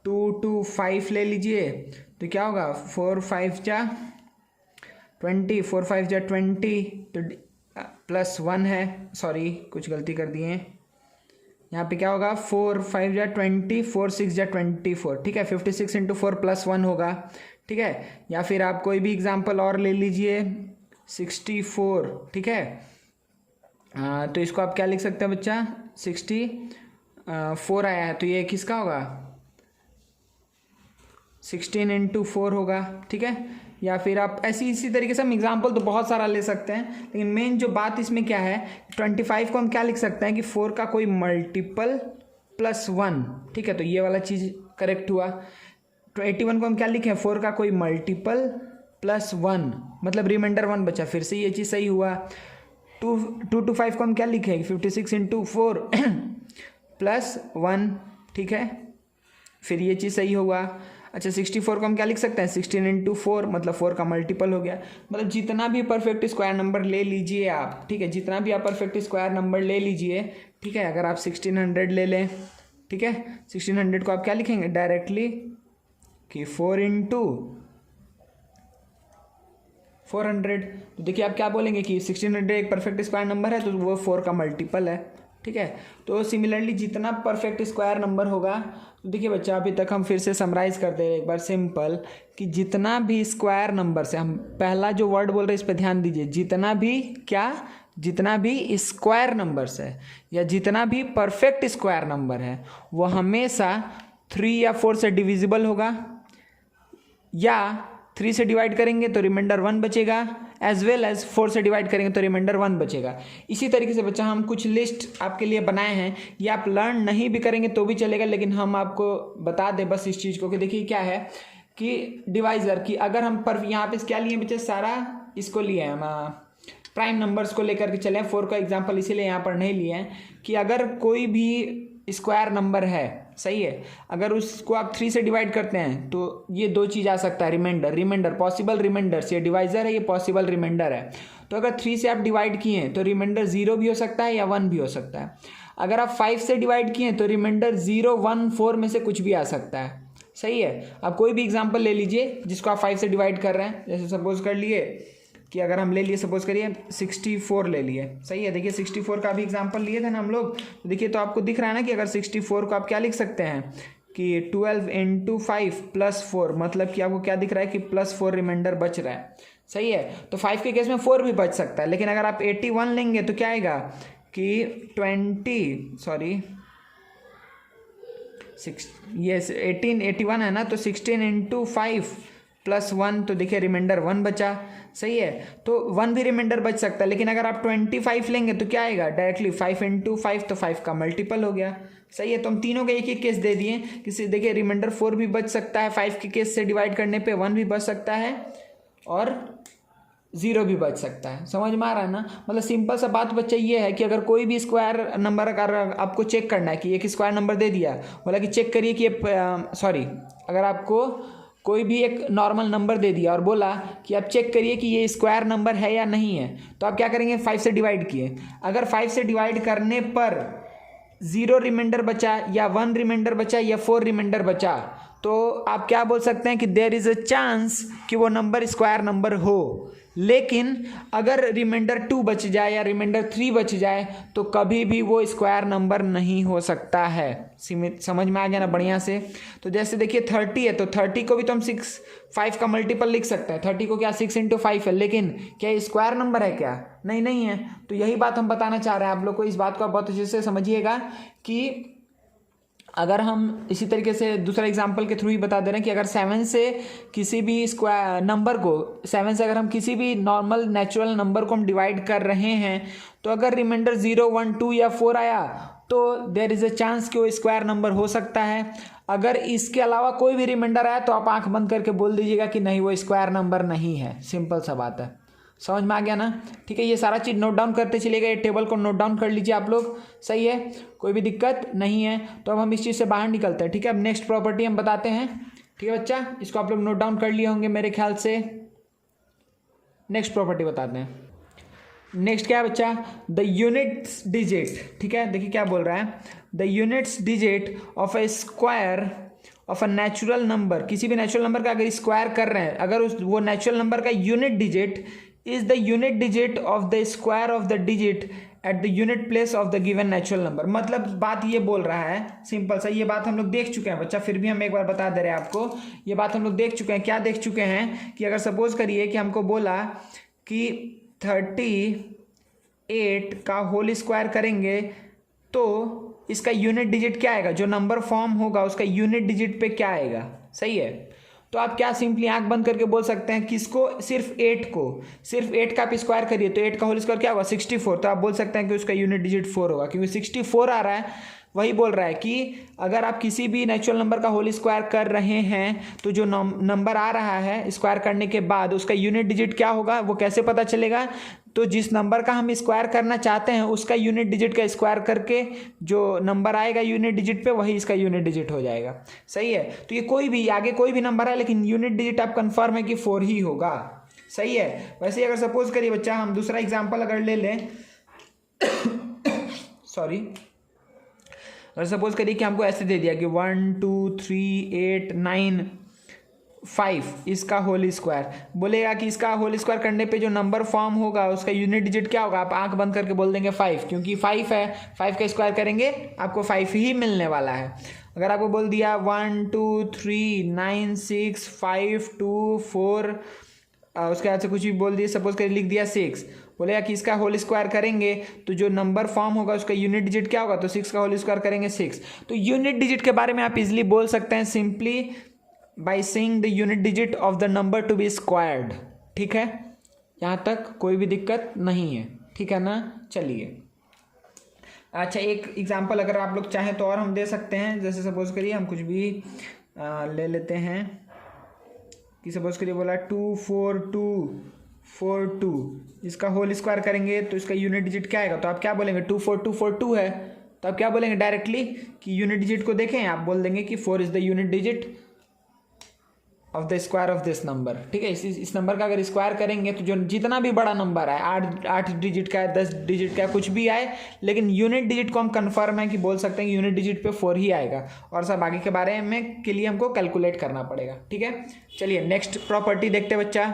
225 ले लीजिए तो क्या होगा, 4 5 जा 20, 4 5 जा 20, तो +1 है। सॉरी कुछ गलती कर दिए हैं, यहाँ पे क्या होगा, 4 5 जा 20, 4 6 जा 24। ठीक है, 56 × 4 + 1 होगा। ठीक है, या फिर आप कोई भी एग्जांपल और ले लीजिए, 64। ठीक है, तो इसको आप क्या लिख सकते हैं बच्चा, 64 आया है तो ये किसका होगा, 16 × 4 होगा। ठीक है, या फिर आप इसी तरीके से हम एग्जाम्पल तो बहुत सारा ले सकते हैं, लेकिन मेन जो बात इसमें क्या है, 25 को हम क्या लिख सकते हैं कि 4 का कोई मल्टीपल +1। ठीक है, तो ये वाला चीज़ करेक्ट हुआ। तो 81 को हम क्या लिखे, 4 का कोई मल्टीपल +1, मतलब रिमाइंडर 1 बचा, फिर से ये चीज़ सही हुआ। 225 को हम क्या लिखे, 56 × 4 +1। ठीक है, फिर ये चीज़ सही हुआ। अच्छा, 64 को हम क्या लिख सकते हैं, 16 × 4, मतलब 4 का मल्टीपल हो गया। मतलब जितना भी परफेक्ट स्क्वायर नंबर ले लीजिए आप, ठीक है, जितना भी आप परफेक्ट स्क्वायर नंबर ले लीजिए, ठीक है, अगर आप 1600 ले लें, ठीक है, 1600 को आप क्या लिखेंगे डायरेक्टली कि 4 × 400। तो देखिए आप क्या बोलेंगे कि 1600 एक परफेक्ट स्क्वायर नंबर है तो वो 4 का मल्टीपल है। ठीक है, तो सिमिलरली जितना परफेक्ट स्क्वायर नंबर होगा, तो देखिए बच्चा अभी तक हम फिर से समराइज करते हैं एक बार सिंपल, कि जितना भी स्क्वायर नंबर से, हम पहला जो वर्ड बोल रहे हैं इस पर ध्यान दीजिए, जितना भी क्या, जितना भी स्क्वायर नंबर्स है या जितना भी परफेक्ट स्क्वायर नंबर है वो हमेशा 3 या 4 से डिविजिबल होगा, या 3 से डिवाइड करेंगे तो रिमाइंडर 1 बचेगा, एज वेल एज 4 से डिवाइड करेंगे तो रिमाइंडर 1 बचेगा। इसी तरीके से बच्चा हम कुछ लिस्ट आपके लिए बनाए हैं, ये आप लर्न नहीं भी करेंगे तो भी चलेगा, लेकिन हम आपको बता दें बस इस चीज़ को कि देखिए क्या है कि डिवाइज़र की, अगर हम पर यहाँ पे क्या लिए बच्चे, सारा इसको लिए हैं, हम प्राइम नंबर्स को लेकर के चले हैं। 4 का एग्जाम्पल इसीलिए यहाँ पर नहीं लिए हैं कि अगर कोई भी स्क्वायर नंबर है, सही है। अगर उसको आप 3 से डिवाइड करते हैं तो ये दो चीज़ आ सकता है, रिमाइंडर पॉसिबल रिमाइंडर्स, ये डिवाइजर है, ये पॉसिबल रिमाइंडर है। तो अगर 3 से आप डिवाइड किए हैं तो रिमाइंडर 0 भी हो सकता है या 1 भी हो सकता है। अगर आप 5 से डिवाइड किए हैं तो रिमाइंडर 0, 1, 4 में से कुछ भी आ सकता है, सही है। आप कोई भी एग्जाम्पल ले लीजिए जिसको आप 5 से डिवाइड कर रहे हैं। जैसे सपोज कर लिए कि अगर हम ले लिए, सपोज करिए 64 ले लिए, सही है। देखिए 64 का भी एग्जांपल लिए थे ना हम लोग, तो देखिए तो आपको दिख रहा है ना कि अगर 64 को आप क्या लिख सकते हैं कि 12 × 5 + 4, मतलब कि आपको क्या दिख रहा है कि +4 रिमाइंडर बच रहा है, सही है। तो 5 के केस में 4 भी बच सकता है, लेकिन अगर आप 81 लेंगे तो क्या आएगा कि 81 है ना, तो 16 × 5 + 1, तो देखिए रिमाइंडर 1 बचा, सही है। तो 1 भी रिमाइंडर बच सकता है, लेकिन अगर आप 25 लेंगे तो क्या आएगा डायरेक्टली 5 × 5, तो 5 का मल्टीपल हो गया, सही है। तो हम तीनों के एक एक केस दे दिए। किसी देखिए रिमाइंडर 4 भी बच सकता है 5 के केस से डिवाइड करने पे, 1 भी बच सकता है और 0 भी बच सकता है। समझ में आ रहा है ना। मतलब सिंपल सा बात बच्चा ये है कि अगर कोई भी स्क्वायर नंबर अगर आपको चेक करना है कि एक स्क्वायर नंबर दे दिया, बोला कि चेक करिए कि अगर आपको कोई भी एक नॉर्मल नंबर दे दिया और बोला कि आप चेक करिए कि ये स्क्वायर नंबर है या नहीं है, तो आप क्या करेंगे, 5 से डिवाइड किए। अगर 5 से डिवाइड करने पर 0 रिमाइंडर बचा या 1 रिमाइंडर बचा या 4 रिमाइंडर बचा, तो आप क्या बोल सकते हैं कि देयर इज अ चांस कि वो नंबर स्क्वायर नंबर हो। लेकिन अगर रिमाइंडर 2 बच जाए या रिमाइंडर 3 बच जाए तो कभी भी वो स्क्वायर नंबर नहीं हो सकता है। समझ में आ गया ना बढ़िया से। तो जैसे देखिए 30 है, तो 30 को भी तो हम 5 का मल्टीपल लिख सकते हैं। 30 को क्या 6 × 5 है, लेकिन क्या ये स्क्वायर नंबर है क्या, नहीं है। तो यही बात हम बताना चाह रहे हैं आप लोग को। इस बात को आप बहुत अच्छे से समझिएगा कि अगर हम इसी तरीके से दूसरा एग्जांपल के थ्रू ही बता दे रहे हैं कि अगर 7 से किसी भी स्क्वायर नंबर को 7 से अगर हम किसी भी नॉर्मल नेचुरल नंबर को हम डिवाइड कर रहे हैं, तो अगर रिमाइंडर 0, 1, 2 या 4 आया तो देयर इज़ अ चांस कि वो स्क्वायर नंबर हो सकता है। अगर इसके अलावा कोई भी रिमाइंडर आया तो आप आंख बंद करके बोल दीजिएगा कि नहीं वो स्क्वायर नंबर नहीं है। सिंपल सा बात है। समझ में आ गया ना। ठीक है, ये सारा चीज़ नोट डाउन करते चलिएगा। ये टेबल को नोट डाउन कर लीजिए आप लोग, सही है, कोई भी दिक्कत नहीं है। तो अब हम इस चीज़ से बाहर निकलते हैं। ठीक है, अब नेक्स्ट प्रॉपर्टी हम बताते हैं। ठीक है बच्चा, इसको आप लोग नोट डाउन कर लिए होंगे मेरे ख्याल से। नेक्स्ट प्रॉपर्टी बताते हैं। नेक्स्ट क्या है बच्चा, द यूनिट्स डिजिट। ठीक है, देखिए क्या बोल रहा है, the units digit of A square of a natural number. किसी भी नेचुरल नंबर का अगर स्क्वायर कर रहे हैं, अगर वो नेचुरल नंबर का unit digit is the unit digit of the square of the digit at the unit place of the given natural number. मतलब बात ये बोल रहा है सिंपल सा, ये बात हम लोग देख चुके हैं बच्चा, फिर भी हम एक बार बता दे रहे हैं आपको। ये बात हम लोग देख चुके हैं। क्या देख चुके हैं कि अगर सपोज करिए कि हमको बोला कि 38 का होल स्क्वायर करेंगे तो इसका यूनिट डिजिट क्या आएगा, जो नंबर फॉर्म होगा उसका यूनिट डिजिट पे क्या आएगा, सही है। तो आप क्या सिंपली आंख बंद करके बोल सकते हैं किसको, सिर्फ 8 को, सिर्फ 8 का आप स्क्वायर करिए तो 8 का होल स्क्वायर क्या होगा 64। तो आप बोल सकते हैं कि उसका यूनिट डिजिट 4 होगा, क्योंकि 64 आ रहा है। वही बोल रहा है कि अगर आप किसी भी नेचुरल नंबर का होल स्क्वायर कर रहे हैं तो जो नंबर आ रहा है स्क्वायर करने के बाद उसका यूनिट डिजिट क्या होगा, वो कैसे पता चलेगा। तो जिस नंबर का हम स्क्वायर करना चाहते हैं उसका यूनिट डिजिट का स्क्वायर करके जो नंबर आएगा यूनिट डिजिट पे वही इसका यूनिट डिजिट हो जाएगा, सही है। तो ये कोई भी आगे कोई भी नंबर है लेकिन यूनिट डिजिट आप कंफर्म है कि 4 ही होगा, सही है। वैसे ही अगर सपोज करिए बच्चा हम दूसरा एग्जाम्पल अगर ले लें सॉरी, अगर सपोज करिए कि हमको ऐसे दे दिया कि 1 2 3 8 9 5 इसका होल स्क्वायर, बोलेगा कि इसका होल स्क्वायर करने पे जो नंबर फॉर्म होगा उसका यूनिट डिजिट क्या होगा, आप आंख बंद करके बोल देंगे 5, क्योंकि 5 है, 5 का स्क्वायर करेंगे आपको 5 ही मिलने वाला है। अगर आपको बोल दिया 1 2 3 9 6 5 2 4 उसके बाद से कुछ भी बोल दिया, सपोज कर लिख दिया 6, बोलेगा कि इसका होल स्क्वायर करेंगे तो जो नंबर फॉर्म होगा उसका यूनिट डिजिट क्या होगा, तो 6 का होल स्क्वायर करेंगे 6। तो यूनिट डिजिट के बारे में आप इजिली बोल सकते हैं simply by saying the unit digit of the number to be squared. ठीक है, यहाँ तक कोई भी दिक्कत नहीं है, ठीक है ना। चलिए अच्छा, एक एग्जांपल अगर आप लोग चाहें तो और हम दे सकते हैं। जैसे सपोज करिए हम कुछ भी ले लेते हैं कि सपोज करिए बोला 2 4 2 4 2, इसका होल स्क्वायर करेंगे तो इसका यूनिट डिजिट क्या आएगा, तो आप क्या बोलेंगे 2 4 2 4 2 है, तो आप क्या बोलेंगे डायरेक्टली कि यूनिट डिजिट को देखें, आप बोल देंगे कि 4 is the unit digit of the square of this number. ठीक है, इस नंबर का अगर स्क्वायर करेंगे तो जो जितना भी बड़ा नंबर है, 8 डिजिट का है, 10 डिजिट का है, कुछ भी आए, लेकिन यूनिट डिजिट को हम कंफर्म है कि बोल सकते हैं कि यूनिट डिजिट पे 4 ही आएगा, और सब आगे के बारे में के लिए हमको कैलकुलेट करना पड़ेगा। ठीक है, चलिए नेक्स्ट प्रॉपर्टी देखते हैं बच्चा।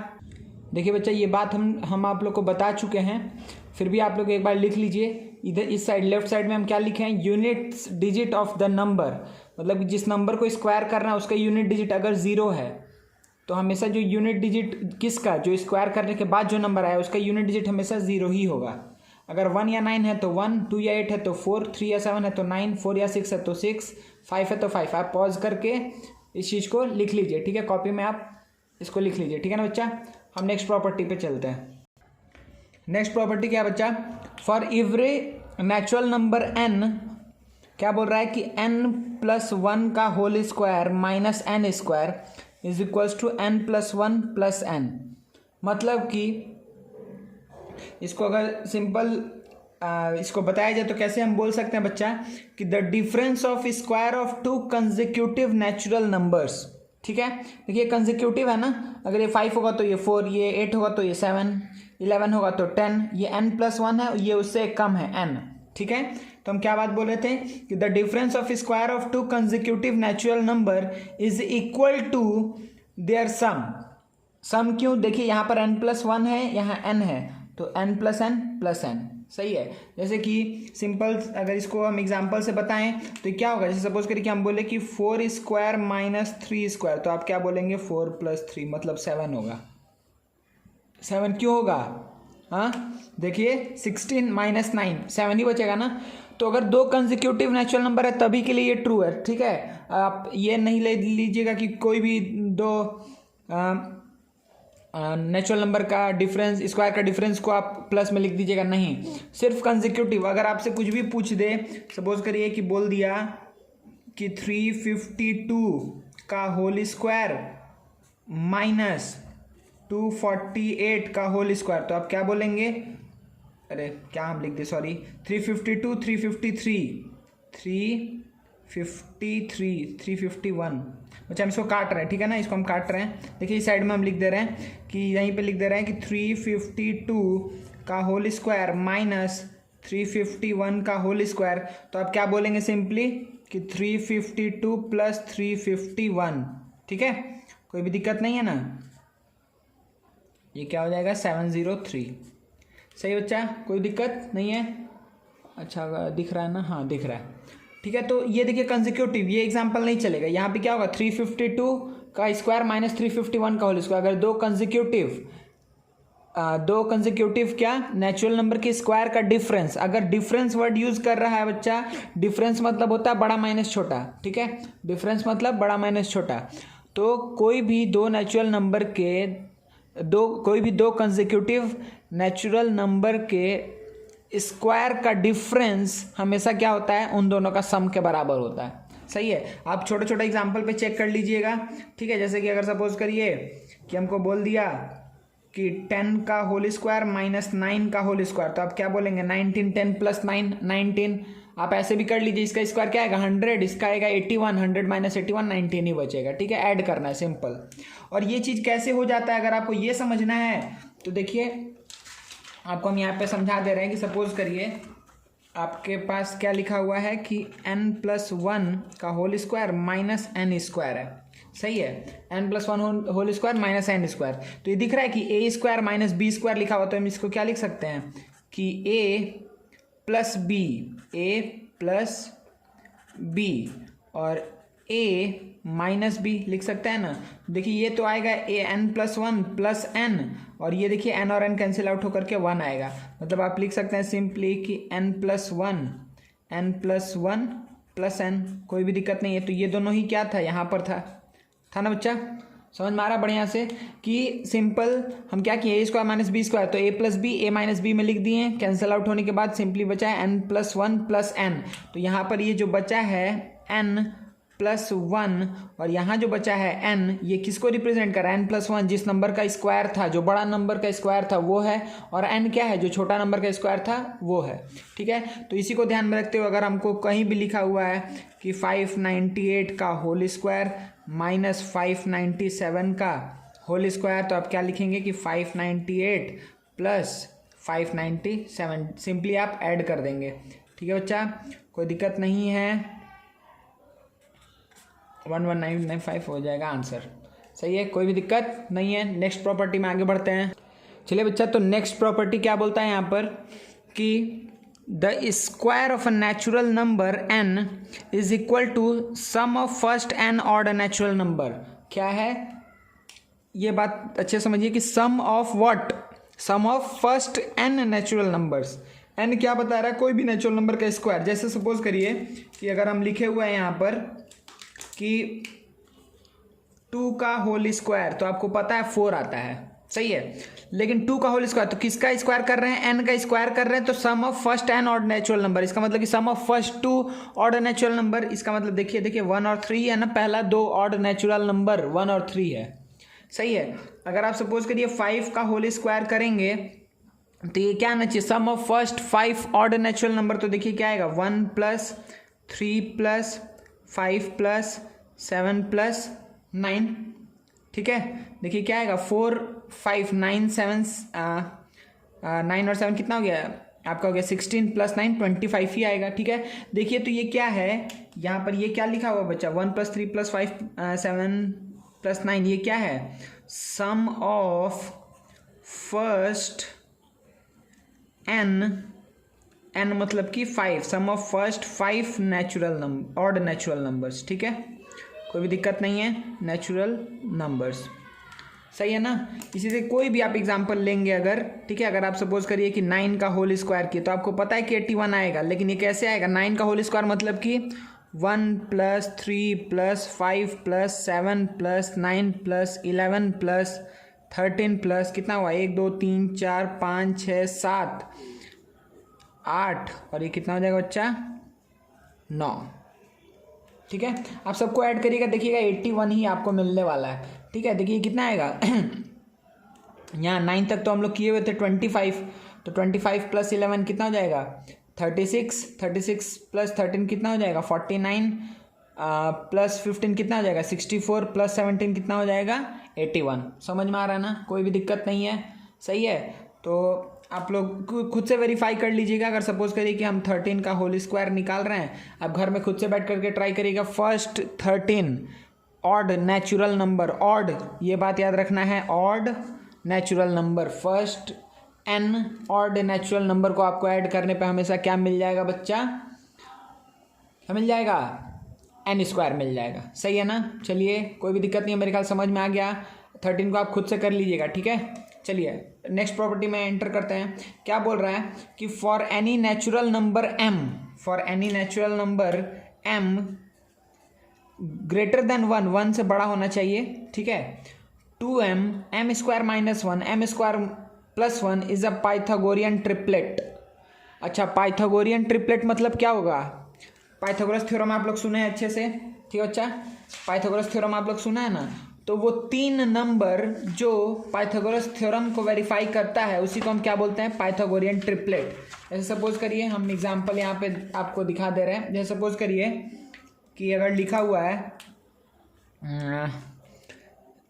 देखिए बच्चा, ये बात हम आप लोग को बता चुके हैं, फिर भी आप लोग एक बार लिख लीजिए। इधर इस साइड लेफ्ट साइड में हम क्या लिखे हैं, unit digit of the number, मतलब जिस नंबर को स्क्वायर करना है उसका यूनिट डिजिट अगर 0 है तो हमेशा जो यूनिट डिजिट किसका, जो स्क्वायर करने के बाद जो नंबर आया उसका यूनिट डिजिट हमेशा 0 ही होगा। अगर 1 या 9 है तो 1, 2 या 8 है तो 4, 3 या 7 है तो 9, 4 या 6 है तो 6, 5 है तो 5। आप पॉज करके इस चीज़ को लिख लीजिए। ठीक है, कॉपी में आप इसको लिख लीजिए। ठीक है ना बच्चा, हम नेक्स्ट प्रॉपर्टी पे चलते हैं। नेक्स्ट प्रॉपर्टी क्या है बच्चा, for every natural number n, क्या बोल रहा है कि n+1 का whole square minus n square is equals to n+1 + n। मतलब कि इसको अगर सिंपल इसको बताया जाए तो कैसे हम बोल सकते हैं बच्चा कि the difference of square of 2 consecutive natural numbers. ठीक है, देखिए कंसेक्यूटिव है ना, अगर ये 5 होगा तो ये 4, ये 8 होगा तो ये 7, 11 होगा तो 10, ये n+1 है, ये उससे कम है n। ठीक है, तो हम क्या बात बोल रहे थे कि the difference of square of 2 consecutive natural number is equal to their sum. Sum क्यों, देखिए यहाँ पर n+1 है, यहाँ n है, तो n + n + n। सही है, जैसे कि सिंपल अगर इसको हम एग्जांपल से बताएं तो क्या होगा, जैसे सपोज करिए कि हम बोले कि 4 स्क्वायर माइनस 3 स्क्वायर, तो आप क्या बोलेंगे 4 + 3 मतलब 7 होगा। 7 क्यों होगा, हाँ देखिए 16 - 9 7 ही बचेगा ना। तो अगर 2 कंसेक्यूटिव नेचुरल नंबर है तभी के लिए ये ट्रू है। ठीक है, आप ये नहीं ले लीजिएगा कि कोई भी 2 नेचुरल नंबर का डिफरेंस, स्क्वायर का डिफरेंस को आप प्लस में लिख दीजिएगा, नहीं, सिर्फ कंसेक्यूटिव। अगर आपसे कुछ भी पूछ दे, सपोज करिए कि बोल दिया कि 352 का होल स्क्वायर माइनस 248 का होल स्क्वायर, तो आप क्या बोलेंगे, अरे क्या हम लिख दे, सॉरी 352, 353, 351। अच्छा हम इसको काट रहे हैं, ठीक है ना, इसको हम काट रहे हैं। देखिए इस साइड में हम लिख दे रहे हैं कि यहीं पे लिख दे रहे हैं कि 352 का होल स्क्वायर माइनस 351 का होल स्क्वायर, तो आप क्या बोलेंगे सिंपली कि 352 + 351। ठीक है, कोई भी दिक्कत नहीं है ना, ये क्या हो जाएगा 703। सही बच्चा, कोई दिक्कत नहीं है। अच्छा दिख रहा है ना, हाँ दिख रहा है। ठीक है, तो ये देखिए कंसेक्यूटिव, ये एग्जांपल नहीं चलेगा। यहाँ पे क्या होगा 352 का स्क्वायर माइनस 351 का होल स्क्वायर। अगर दो कंसेक्यूटिव क्या नेचुरल नंबर के स्क्वायर का डिफरेंस, अगर डिफरेंस वर्ड यूज कर रहा है बच्चा, डिफरेंस मतलब होता है बड़ा माइनस छोटा। ठीक है, डिफरेंस मतलब बड़ा माइनस छोटा। तो कोई भी दो नेचुरल नंबर के कोई भी 2 कंसेक्यूटिव नेचुरल नंबर के स्क्वायर का डिफरेंस हमेशा क्या होता है, उन दोनों का सम के बराबर होता है। सही है, आप छोटे छोटे एग्जांपल पे चेक कर लीजिएगा। ठीक है, जैसे कि अगर सपोज करिए कि हमको बोल दिया कि 10 का होल स्क्वायर माइनस 9 का होल स्क्वायर, तो आप क्या बोलेंगे 19, 10 + 9 19। आप ऐसे भी कर लीजिए, इसका स्क्वायर क्या आएगा 100, इसका आएगा 81, 100 - 81 19 ही बचेगा। ठीक है, ऐड करना है सिंपल। और ये चीज़ कैसे हो जाता है अगर आपको ये समझना है तो देखिए आपको हम यहाँ पे समझा दे रहे हैं कि सपोज करिए आपके पास क्या लिखा हुआ है कि n+1 का whole square minus n square है। सही है, n+1 whole square minus n square. तो ये दिख रहा है कि a² - b² लिखा हुआ, तो हम इसको क्या लिख सकते हैं कि a + b और a - b लिख सकते हैं ना। देखिए ये तो आएगा n+1 + n, और ये देखिए n और n कैंसिल आउट होकर के 1 आएगा। मतलब आप लिख सकते हैं सिंपली कि n+1 + n, कोई भी दिक्कत नहीं है। तो ये दोनों ही क्या था, यहाँ पर था ना बच्चा, समझ में आ रहा बढ़िया से कि सिंपल हम क्या किए, a² - b², तो a + b a - b में लिख दिए, कैंसिल आउट होने के बाद सिंपली बचा है n+1 + n। तो यहाँ पर ये जो बचा है n +1 और यहाँ जो बचा है n, ये किसको रिप्रेजेंट कर रहा है? n+1, जिस नंबर का स्क्वायर था, जो बड़ा नंबर का स्क्वायर था वो है, और n क्या है? जो छोटा नंबर का स्क्वायर था वो है। ठीक है, तो इसी को ध्यान में रखते हुए अगर हमको कहीं भी लिखा हुआ है कि 598 का होल स्क्वायर माइनस 597 का होल स्क्वायर, तो आप क्या लिखेंगे कि 598 प्लस 597, सिंपली आप ऐड कर देंगे। ठीक है बच्चा, कोई दिक्कत नहीं है, 11995 हो जाएगा आंसर। सही है, कोई भी दिक्कत नहीं है। नेक्स्ट प्रॉपर्टी में आगे बढ़ते हैं। चलिए बच्चा, तो नेक्स्ट प्रॉपर्टी क्या बोलता है यहाँ पर कि the square of a natural number n is equal to sum of first n odd natural number. क्या है ये बात अच्छे समझिए कि sum of what? Sum of first n natural numbers. n क्या बता रहा है? कोई भी नेचुरल नंबर का स्क्वायर। जैसे सपोज करिए कि अगर हम लिखे हुए हैं यहाँ पर कि 2 का होल स्क्वायर, तो आपको पता है 4 आता है, सही है, लेकिन 2 का होल स्क्वायर तो किसका स्क्वायर कर रहे हैं? n का स्क्वायर कर रहे हैं, तो sum of first n odd natural number, इसका मतलब कि sum of first 2 odd natural number, इसका मतलब देखिए 1 और 3 है ना, पहला 2 ऑड नेचुरल नंबर 1 और 3 है, सही है। अगर आप सपोज करिए 5 का होल स्क्वायर करेंगे तो ये क्या आना चाहिए? Sum of first 5 odd natural number, तो देखिए क्या आएगा? 1 + 3 + 5 + 7 + 9। ठीक है, देखिए क्या आएगा? 4 5 9 7 9 और 7 कितना हो गया आपका? हो गया 16 + 9 25 ही आएगा। ठीक है, देखिए तो ये क्या है यहाँ पर? ये क्या लिखा हुआ बच्चा? 1 + 3 + 5 7 + 9, ये क्या है? सम ऑफ फर्स्ट n मतलब कि 5, sum of first 5 natural number odd natural numbers. ठीक है, कोई भी दिक्कत नहीं है, नेचुरल नंबर्स, सही है ना। इसी से कोई भी आप एग्जांपल लेंगे अगर, ठीक है, अगर आप सपोज करिए कि 9 का होल स्क्वायर किए तो आपको पता है कि 81 आएगा, लेकिन ये कैसे आएगा? 9 का होल स्क्वायर मतलब कि 1 + 3 + 5 + 7 + 9 + 11 + 13 प्लस कितना हुआ? 1 2 3 4 5 6 7 8 और ये कितना हो जाएगा बच्चा? 9। ठीक है, आप सबको ऐड करिएगा, देखिएगा 81 ही आपको मिलने वाला है। ठीक है, देखिए कितना आएगा यहाँ 9 तक तो हम लोग किए हुए थे 25, तो 25 + 11 कितना हो जाएगा? 36 36 + 13 कितना हो जाएगा? 49 + 15 कितना हो जाएगा? 64 + 17 कितना हो जाएगा? 81। समझ में आ रहा है ना, कोई भी दिक्कत नहीं है, सही है। तो आप लोग खुद से वेरीफाई कर लीजिएगा। अगर सपोज करिए कि हम 13 का होल स्क्वायर निकाल रहे हैं, आप घर में खुद से बैठ करके ट्राई करिएगा। First 13 odd natural number, odd, ये बात याद रखना है, odd natural number, first n odd natural number को आपको ऐड करने पे हमेशा क्या मिल जाएगा बच्चा? क्या मिल जाएगा? n² मिल जाएगा, सही है ना। चलिए कोई भी दिक्कत नहीं है, मेरे ख्याल समझ में आ गया। 13 को आप खुद से कर लीजिएगा, ठीक है। चलिए नेक्स्ट प्रॉपर्टी में एंटर करते हैं। क्या बोल रहा है कि for any natural number m, for any natural number m greater than 1, 1 से बड़ा होना चाहिए, ठीक है। 2m m² - 1 m² + 1 is a Pythagorean triplet. अच्छा, पाइथागोरियन ट्रिपलेट मतलब क्या होगा? पाइथागोरस थ्योरम आप लोग सुने हैं अच्छे से, ठीक है बच्चा। पाइथागोरस थ्योरम आप लोग सुना है ना, तो वो 3 नंबर जो पाइथागोरस थ्योरम को वेरीफाई करता है उसी को हम क्या बोलते हैं? Pythagorean triplet. जैसे सपोज करिए, हम एग्जांपल यहाँ पे आपको दिखा दे रहे हैं। जैसे सपोज करिए कि अगर लिखा हुआ है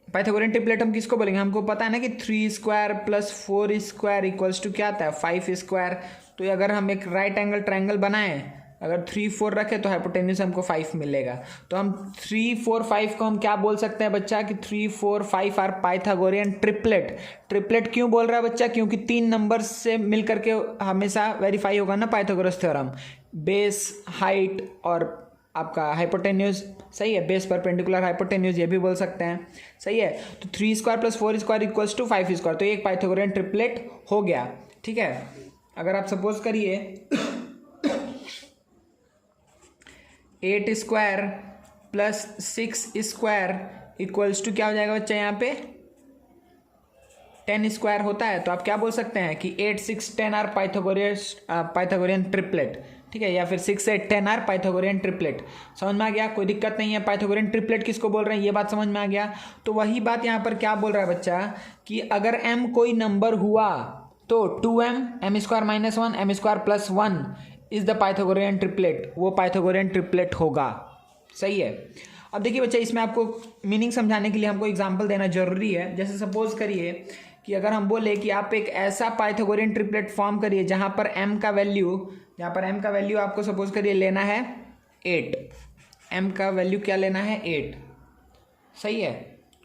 पाइथागोरियन ट्रिपलेट, हम किसको बोलेंगे? हमको पता है ना कि 3² + 4² = क्या आता है? 5²। तो अगर हम एक राइट एंगल ट्रायंगल बनाएं, अगर 3 4 रखे तो हाइपोटेन्यूज हमको 5 मिलेगा। तो हम 3 4 5 को हम क्या बोल सकते हैं बच्चा कि 3 4 5 आर पाइथागोरियन ट्रिपलेट। ट्रिपलेट क्यों बोल रहा है बच्चा? क्योंकि 3 नंबर से मिल करके हमेशा वेरीफाई होगा ना पाइथागोरस थ्योरम। बेस, हाइट और आपका हाइपोटेन्यूज, सही है। बेस परपेंडिकुलर हाइपोटेन्यूज ये भी बोल सकते हैं, सही है। तो 3² + 4² = 5², तो एक पाइथागोरियन ट्रिपलेट हो गया, ठीक है। अगर आप सपोज करिए 8² + 6² = क्या हो जाएगा बच्चा? यहाँ पे 10² होता है, तो आप क्या बोल सकते हैं कि 8 6 10 आर पाइथागोरियन ट्रिपलेट, ठीक है, या फिर 6, 8, 10 आर पाइथागोरियन ट्रिपलेट। समझ में आ गया, कोई दिक्कत नहीं है। पाइथागोरियन ट्रिपलेट किसको बोल रहे हैं ये बात समझ में आ गया। तो वही बात यहाँ पर क्या बोल रहा है बच्चा कि अगर m कोई नंबर हुआ तो 2m, m² - 1, m² + 1 is the Pythagorean triplet, वो पाइथागोरियन ट्रिपलेट होगा। सही है। अब देखिए बच्चा, इसमें आपको मीनिंग समझाने के लिए हमको एग्जाम्पल देना जरूरी है। जैसे सपोज करिए कि अगर हम बोले कि आप एक ऐसा पाइथागोरियन ट्रिपलेट फॉर्म करिए जहाँ पर m का वैल्यू आपको सपोज करिए लेना है 8, m का वैल्यू क्या लेना है 8। सही है,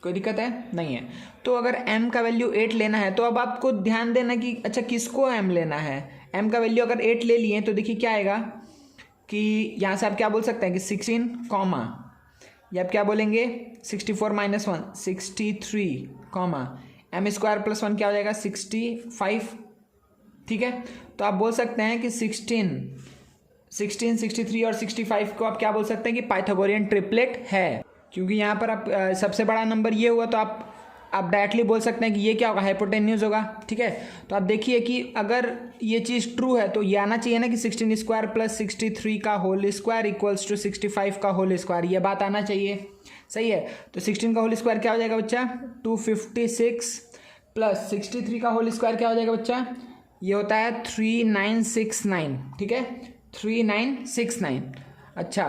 कोई दिक्कत है नहीं है। तो अगर m का वैल्यू 8 लेना है तो अब आपको ध्यान देना कि अच्छा किसको m लेना है। m का वैल्यू अगर 8 ले लिए तो देखिए क्या आएगा कि यहाँ से आप क्या बोल सकते हैं कि 16 कॉमा, या आप क्या बोलेंगे 64 - 1 63 कॉमा, m² + 1 क्या हो जाएगा 65। ठीक है, तो आप बोल सकते हैं कि 16, 63 और 65 को आप क्या बोल सकते हैं कि पाइथागोरियन ट्रिपलेट है। क्योंकि यहाँ पर आप सबसे बड़ा नंबर ये हुआ तो आप डायरेक्टली बोल सकते हैं कि ये क्या होगा हाइपोटेन्यूज होगा। ठीक है, तो आप देखिए कि अगर ये चीज़ ट्रू है तो ये आना चाहिए ना कि 16² + 63 का होल स्क्वायर इक्वल्स टू 65 का होल स्क्वायर, ये बात आना चाहिए। सही है, तो 16 का होल स्क्वायर क्या हो जाएगा बच्चा 256 + 63 का होल स्क्वायर क्या हो जाएगा बच्चा, ये होता है 3969। ठीक है, 3969। अच्छा,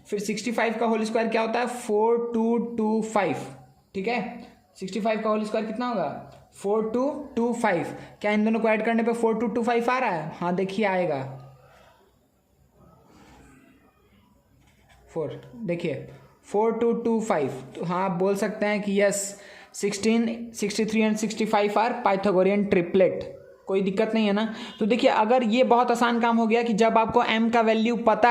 फिर 65 का होल स्क्वायर क्या होता है 4225। ठीक है, 65 का होल स्क्वायर कितना होगा 4225। क्या इन दोनों को ऐड करने पे 4225 आ रहा है? हाँ देखिए आएगा 4, देखिए 4225। तो हाँ आप बोल सकते हैं कि yes 16, 63 and 65 are Pythagorean triplet. कोई दिक्कत नहीं है ना। तो देखिए अगर ये बहुत आसान काम हो गया कि जब आपको m का वैल्यू पता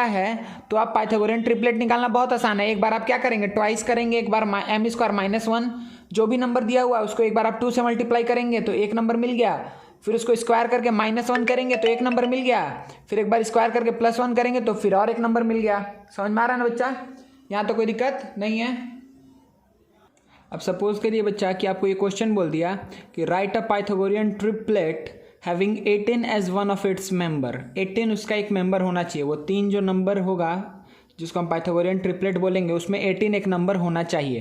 है, तो आप पाइथागोरियन ट्रिपलेट निकालना बहुत आसान है। एक बार आप क्या करेंगे ट्वाइस करेंगे, एक बार m² - 1 जो भी नंबर दिया हुआ है उसको एक बार आप 2 से मल्टीप्लाई करेंगे तो एक नंबर मिल गया, फिर उसको स्क्वायर करके -1 करेंगे तो एक नंबर मिल गया, फिर एक बार स्क्वायर करके +1 करेंगे तो फिर और एक नंबर मिल गया। समझ में आ रहा है ना बच्चा, यहाँ तो कोई दिक्कत नहीं है। अब सपोज करिए बच्चा कि आपको ये क्वेश्चन बोल दिया कि write a Pythagorean triplet having 18 as one of its member. 18 उसका एक मेंबर होना चाहिए, वो 3 जो नंबर होगा जिसको हम पाइथागोरियन ट्रिपलेट बोलेंगे उसमें 18 एक नंबर होना चाहिए।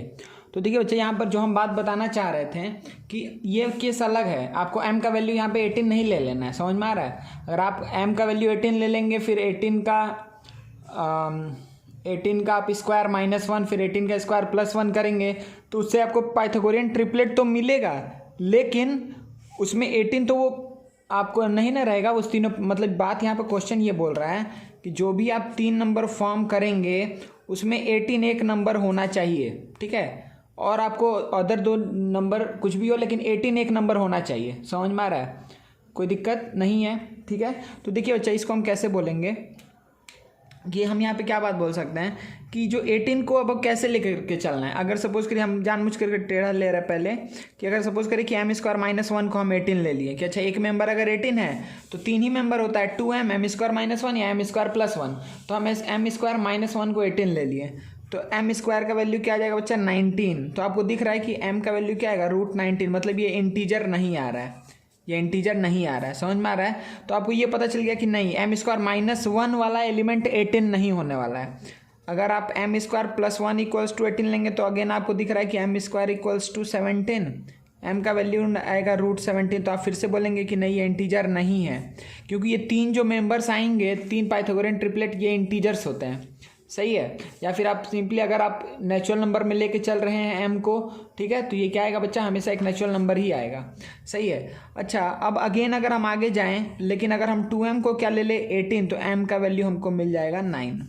तो देखिए बच्चा यहाँ पर जो हम बात बताना चाह रहे थे कि ये केस अलग है, आपको m का वैल्यू यहाँ पे 18 नहीं ले लेना है। समझ में आ रहा है, अगर आप m का वैल्यू 18 ले लेंगे फिर 18 का आप स्क्वायर -1 फिर 18 का स्क्वायर +1 करेंगे तो उससे आपको पाइथागोरियन ट्रिपलेट तो मिलेगा, लेकिन उसमें 18 तो वो आपको नहीं ना रहेगा उस तीनों। मतलब बात यहाँ पर क्वेश्चन ये बोल रहा है कि जो भी आप 3 नंबर फॉर्म करेंगे उसमें 18 एक नंबर होना चाहिए। ठीक है, और आपको अदर 2 नंबर कुछ भी हो लेकिन 18 एक नंबर होना चाहिए। समझ में आ रहा है, कोई दिक्कत नहीं है। ठीक है, तो देखिए बच्चा इसको हम कैसे बोलेंगे कि हम यहाँ पे क्या बात बोल सकते हैं कि जो 18 को अब कैसे लेकर के चलना है। अगर सपोज करिए हम जानबूझ करके टेढ़ा ले रहे हैं पहले कि अगर सपोज करिए कि m² - 1 को हम 18 ले लिए कि अच्छा एक मेंबर अगर 18 है तो 3 ही मेंबर होता है 2m, m² - 1 या m² + 1। तो हम m² - 1 को 18 ले लिए तो m² का वैल्यू क्या आ जाएगा बच्चा 19। तो आपको दिख रहा है कि m का वैल्यू क्या आएगा √19, मतलब ये इंटीजर नहीं आ रहा है, ये इंटीजर नहीं आ रहा है। समझ में आ रहा है, तो आपको ये पता चल गया कि नहीं m² - 1 वाला एलिमेंट 18 नहीं होने वाला है। अगर आप m² + 1 = 18 लेंगे तो अगेन आपको दिख रहा है कि m² = 17, m का वैल्यू आएगा √17। तो आप फिर से बोलेंगे कि नहीं ये इंटीजर नहीं है, क्योंकि ये 3 जो मेंबर्स आएंगे 3 पाइथागोरियन ट्रिपलेट ये इंटीजर्स होते हैं। सही है, या फिर आप सिंपली अगर आप नेचुरल नंबर में लेके चल रहे हैं m को, ठीक है, तो ये क्या आएगा बच्चा हमेशा एक नेचुरल नंबर ही आएगा। सही है। अच्छा अब अगेन अगर हम आगे जाएं, लेकिन अगर हम 2m को क्या ले ले 18 तो m का वैल्यू हमको मिल जाएगा 9।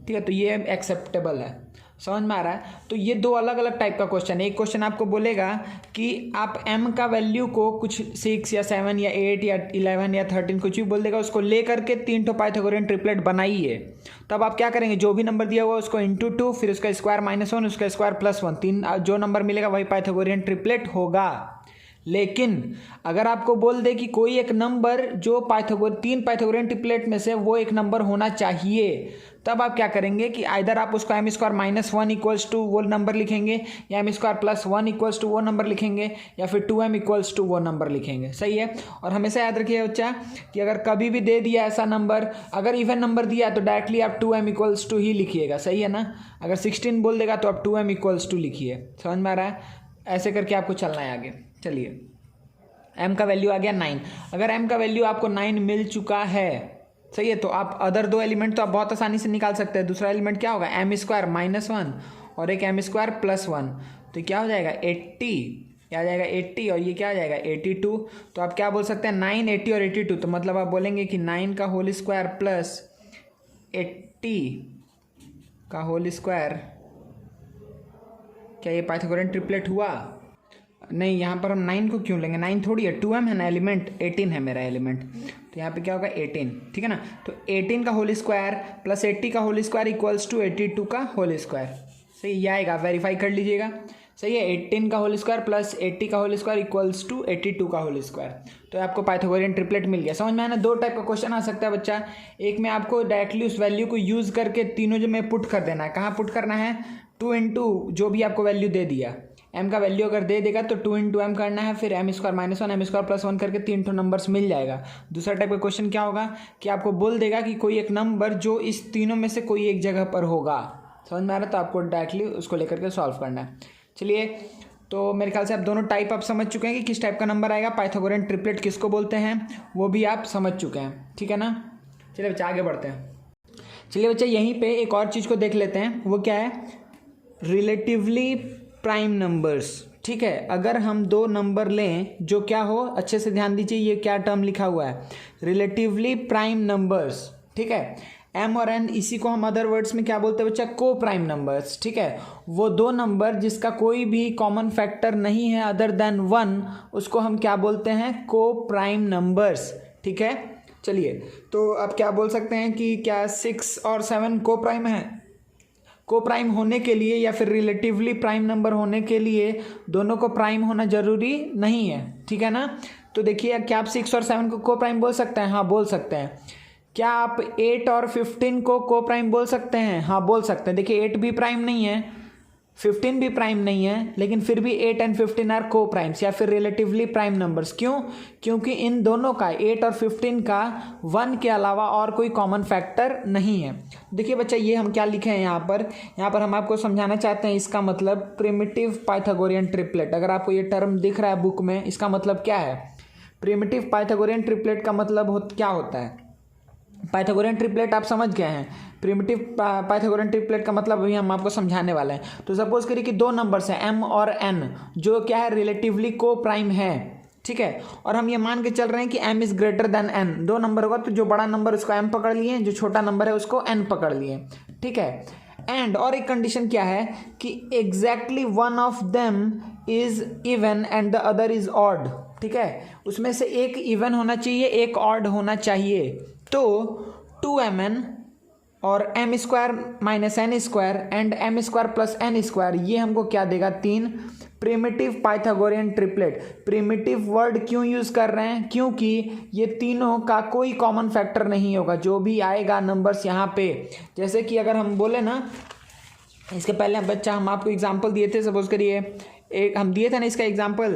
ठीक है, तो ये एक्सेप्टेबल है। समझ में आ रहा है, तो ये 2 अलग अलग टाइप का क्वेश्चन है। एक क्वेश्चन आपको बोलेगा कि आप m का वैल्यू को कुछ 6 या 7 या 8 या 11 या 13 कुछ भी बोल देगा, उसको ले करके 3 ठो पाइथागोरियन ट्रिपलेट बनाइए। तब आप क्या करेंगे जो भी नंबर दिया हुआ उसको इंटू 2 फिर उसका स्क्वायर -1 उसका स्क्वायर +1, 3 जो नंबर मिलेगा वही पाइथागोरियन ट्रिपलेट होगा। लेकिन अगर आपको बोल दे कि कोई एक नंबर जो 3 पाइथागोरियन ट्रिपलेट में से वो एक नंबर होना चाहिए, तब आप क्या करेंगे कि आइदर आप उसको M square minus one equals to वो नंबर लिखेंगे, या M square plus one equals to वो नंबर लिखेंगे, या फिर 2m इक्वल्स टू वो नंबर लिखेंगे। सही है। और हमेशा याद रखिए बच्चा कि अगर कभी भी दे दिया ऐसा नंबर, अगर इवन नंबर दिया तो डायरेक्टली आप 2m इक्वल्स टू ही लिखिएगा। सही है ना। अगर 16 बोल देगा तो आप 2m इक्वल्स टू लिखिए। समझ में आ रहा है। ऐसे करके आपको चलना है आगे। चलिए, m का वैल्यू आ गया 9। अगर m का वैल्यू आपको 9 मिल चुका है, सही है, तो आप अदर दो एलिमेंट तो आप बहुत आसानी से निकाल सकते हैं। दूसरा एलिमेंट क्या होगा, एम स्क्वायर माइनस वन और एक एम स्क्वायर प्लस वन, तो क्या हो जाएगा 80, क्या आ जाएगा 80, और ये क्या आ जाएगा 82। तो आप क्या बोल सकते हैं 9, 80 और 82, तो मतलब आप बोलेंगे कि 9 का होल स्क्वायर प्लस 80 का होल स्क्वायर, क्या ये पाइथागोरियन ट्रिपलेट हुआ? नहीं, यहाँ पर हम 9 को क्यों लेंगे, 9 थोड़ी है, 2m है ना एलिमेंट, 18 है मेरा एलिमेंट, तो यहाँ पे क्या होगा 18। ठीक है ना। तो 18 का होल स्क्वायर प्लस 80 का होल स्क्वायर इक्वल्स टू 82 का होल स्क्वायर। सही, ये आएगा, वेरीफाई कर लीजिएगा। सही है। 18 का होल स्क्वायर प्लस 80 का होल स्क्वायर इक्वल्स टू 82 का होल स्क्वायर। तो आपको पाइथागोरियन ट्रिपलेट मिल गया। समझ में आया ना। दो टाइप का क्वेश्चन आ सकता है बच्चा। एक में आपको डायरेक्टली उस वैल्यू को यूज़ करके तीनों जो में पुट कर देना है। कहाँ पुट करना है, 2 इंटू जो भी आपको वैल्यू दे दिया, m का वैल्यू अगर दे देगा तो 2 इंटू एम करना है, फिर M square minus one M square plus one करके 3 ठो नंबर्स मिल जाएगा। दूसरा टाइप का क्वेश्चन क्या होगा कि आपको बोल देगा कि कोई एक नंबर जो इस तीनों में से कोई एक जगह पर होगा। समझ में आ रहा है। तो आपको डायरेक्टली उसको लेकर के सॉल्व करना है। चलिए, तो मेरे ख्याल से आप दोनों टाइप आप समझ चुके हैं कि किस टाइप का नंबर आएगा, पाइथागोरियन ट्रिपलेट किसको बोलते हैं, वो भी आप समझ चुके हैं। ठीक है ना। चलिए बच्चा आगे बढ़ते हैं। चलिए बच्चा, यहीं पे एक और चीज़ को देख लेते हैं। वो क्या है, रिलेटिवली प्राइम नंबर्स। ठीक है। अगर हम दो नंबर लें जो क्या हो, अच्छे से ध्यान दीजिए, ये क्या टर्म लिखा हुआ है, रिलेटिवली प्राइम नंबर्स। ठीक है। m और n, इसी को हम अदर वर्ड्स में क्या बोलते हैं बच्चा, को प्राइम नंबर्स। ठीक है। वो दो नंबर जिसका कोई भी कॉमन फैक्टर नहीं है अदर देन 1, उसको हम क्या बोलते हैं, को प्राइम नंबर्स। ठीक है। चलिए, तो आप क्या बोल सकते हैं कि क्या 6 और 7 को प्राइम है। को प्राइम होने के लिए या फिर रिलेटिवली प्राइम नंबर होने के लिए दोनों को प्राइम होना जरूरी नहीं है। ठीक है ना। तो देखिए, क्या आप 6 और 7 को प्राइम बोल सकते हैं? हाँ, बोल सकते हैं। क्या आप 8 और 15 को प्राइम बोल सकते हैं? हाँ, बोल सकते हैं। देखिए, 8 भी प्राइम नहीं है, 15 भी प्राइम नहीं है, लेकिन फिर भी 8 एंड 15 आर को प्राइम्स या फिर रिलेटिवली प्राइम नंबर्स। क्यों? क्योंकि इन दोनों का, 8 और 15 का 1 के अलावा और कोई कॉमन फैक्टर नहीं है। देखिए बच्चा, ये हम क्या लिखे हैं यहाँ पर हम आपको समझाना चाहते हैं इसका मतलब प्रिमिटिव पाइथागोरियन ट्रिपलेट। अगर आपको ये टर्म दिख रहा है बुक में, इसका मतलब क्या है, प्रिमिटिव पाइथागोरियन ट्रिपलेट का मतलब क्या होता है। पाइथागोरियन ट्रिपलेट आप समझ गए हैं। प्रिमिटिव पाइथागोरियन ट्रिपलेट का मतलब अभी हम आपको समझाने वाले हैं। तो सपोज करिए कि दो नंबर्स हैं m और n, जो क्या है, रिलेटिवली को प्राइम है। ठीक है। और हम ये मान के चल रहे हैं कि m is greater than n। दो नंबर होगा तो जो बड़ा नंबर उसको m पकड़ लिए, जो छोटा नंबर है उसको n पकड़ लिए। ठीक है। एंड और एक कंडीशन क्या है कि exactly one of them is even and the other is odd. ठीक है। उसमें से एक इवन होना चाहिए, एक ऑड होना चाहिए। तो 2mn और m square minus N square and m square plus N square, ये हमको क्या देगा, 3 primitive Pythagorean triplet. Primitive word क्यों यूज़ कर रहे हैं, क्योंकि ये तीनों का कोई कॉमन फैक्टर नहीं होगा। जो भी आएगा नंबर्स यहाँ पे, जैसे कि अगर हम बोले ना, इसके पहले बच्चा हम आपको एग्जांपल दिए थे। सपोज करिए एक हम दिए थे ना इसका एग्जांपल,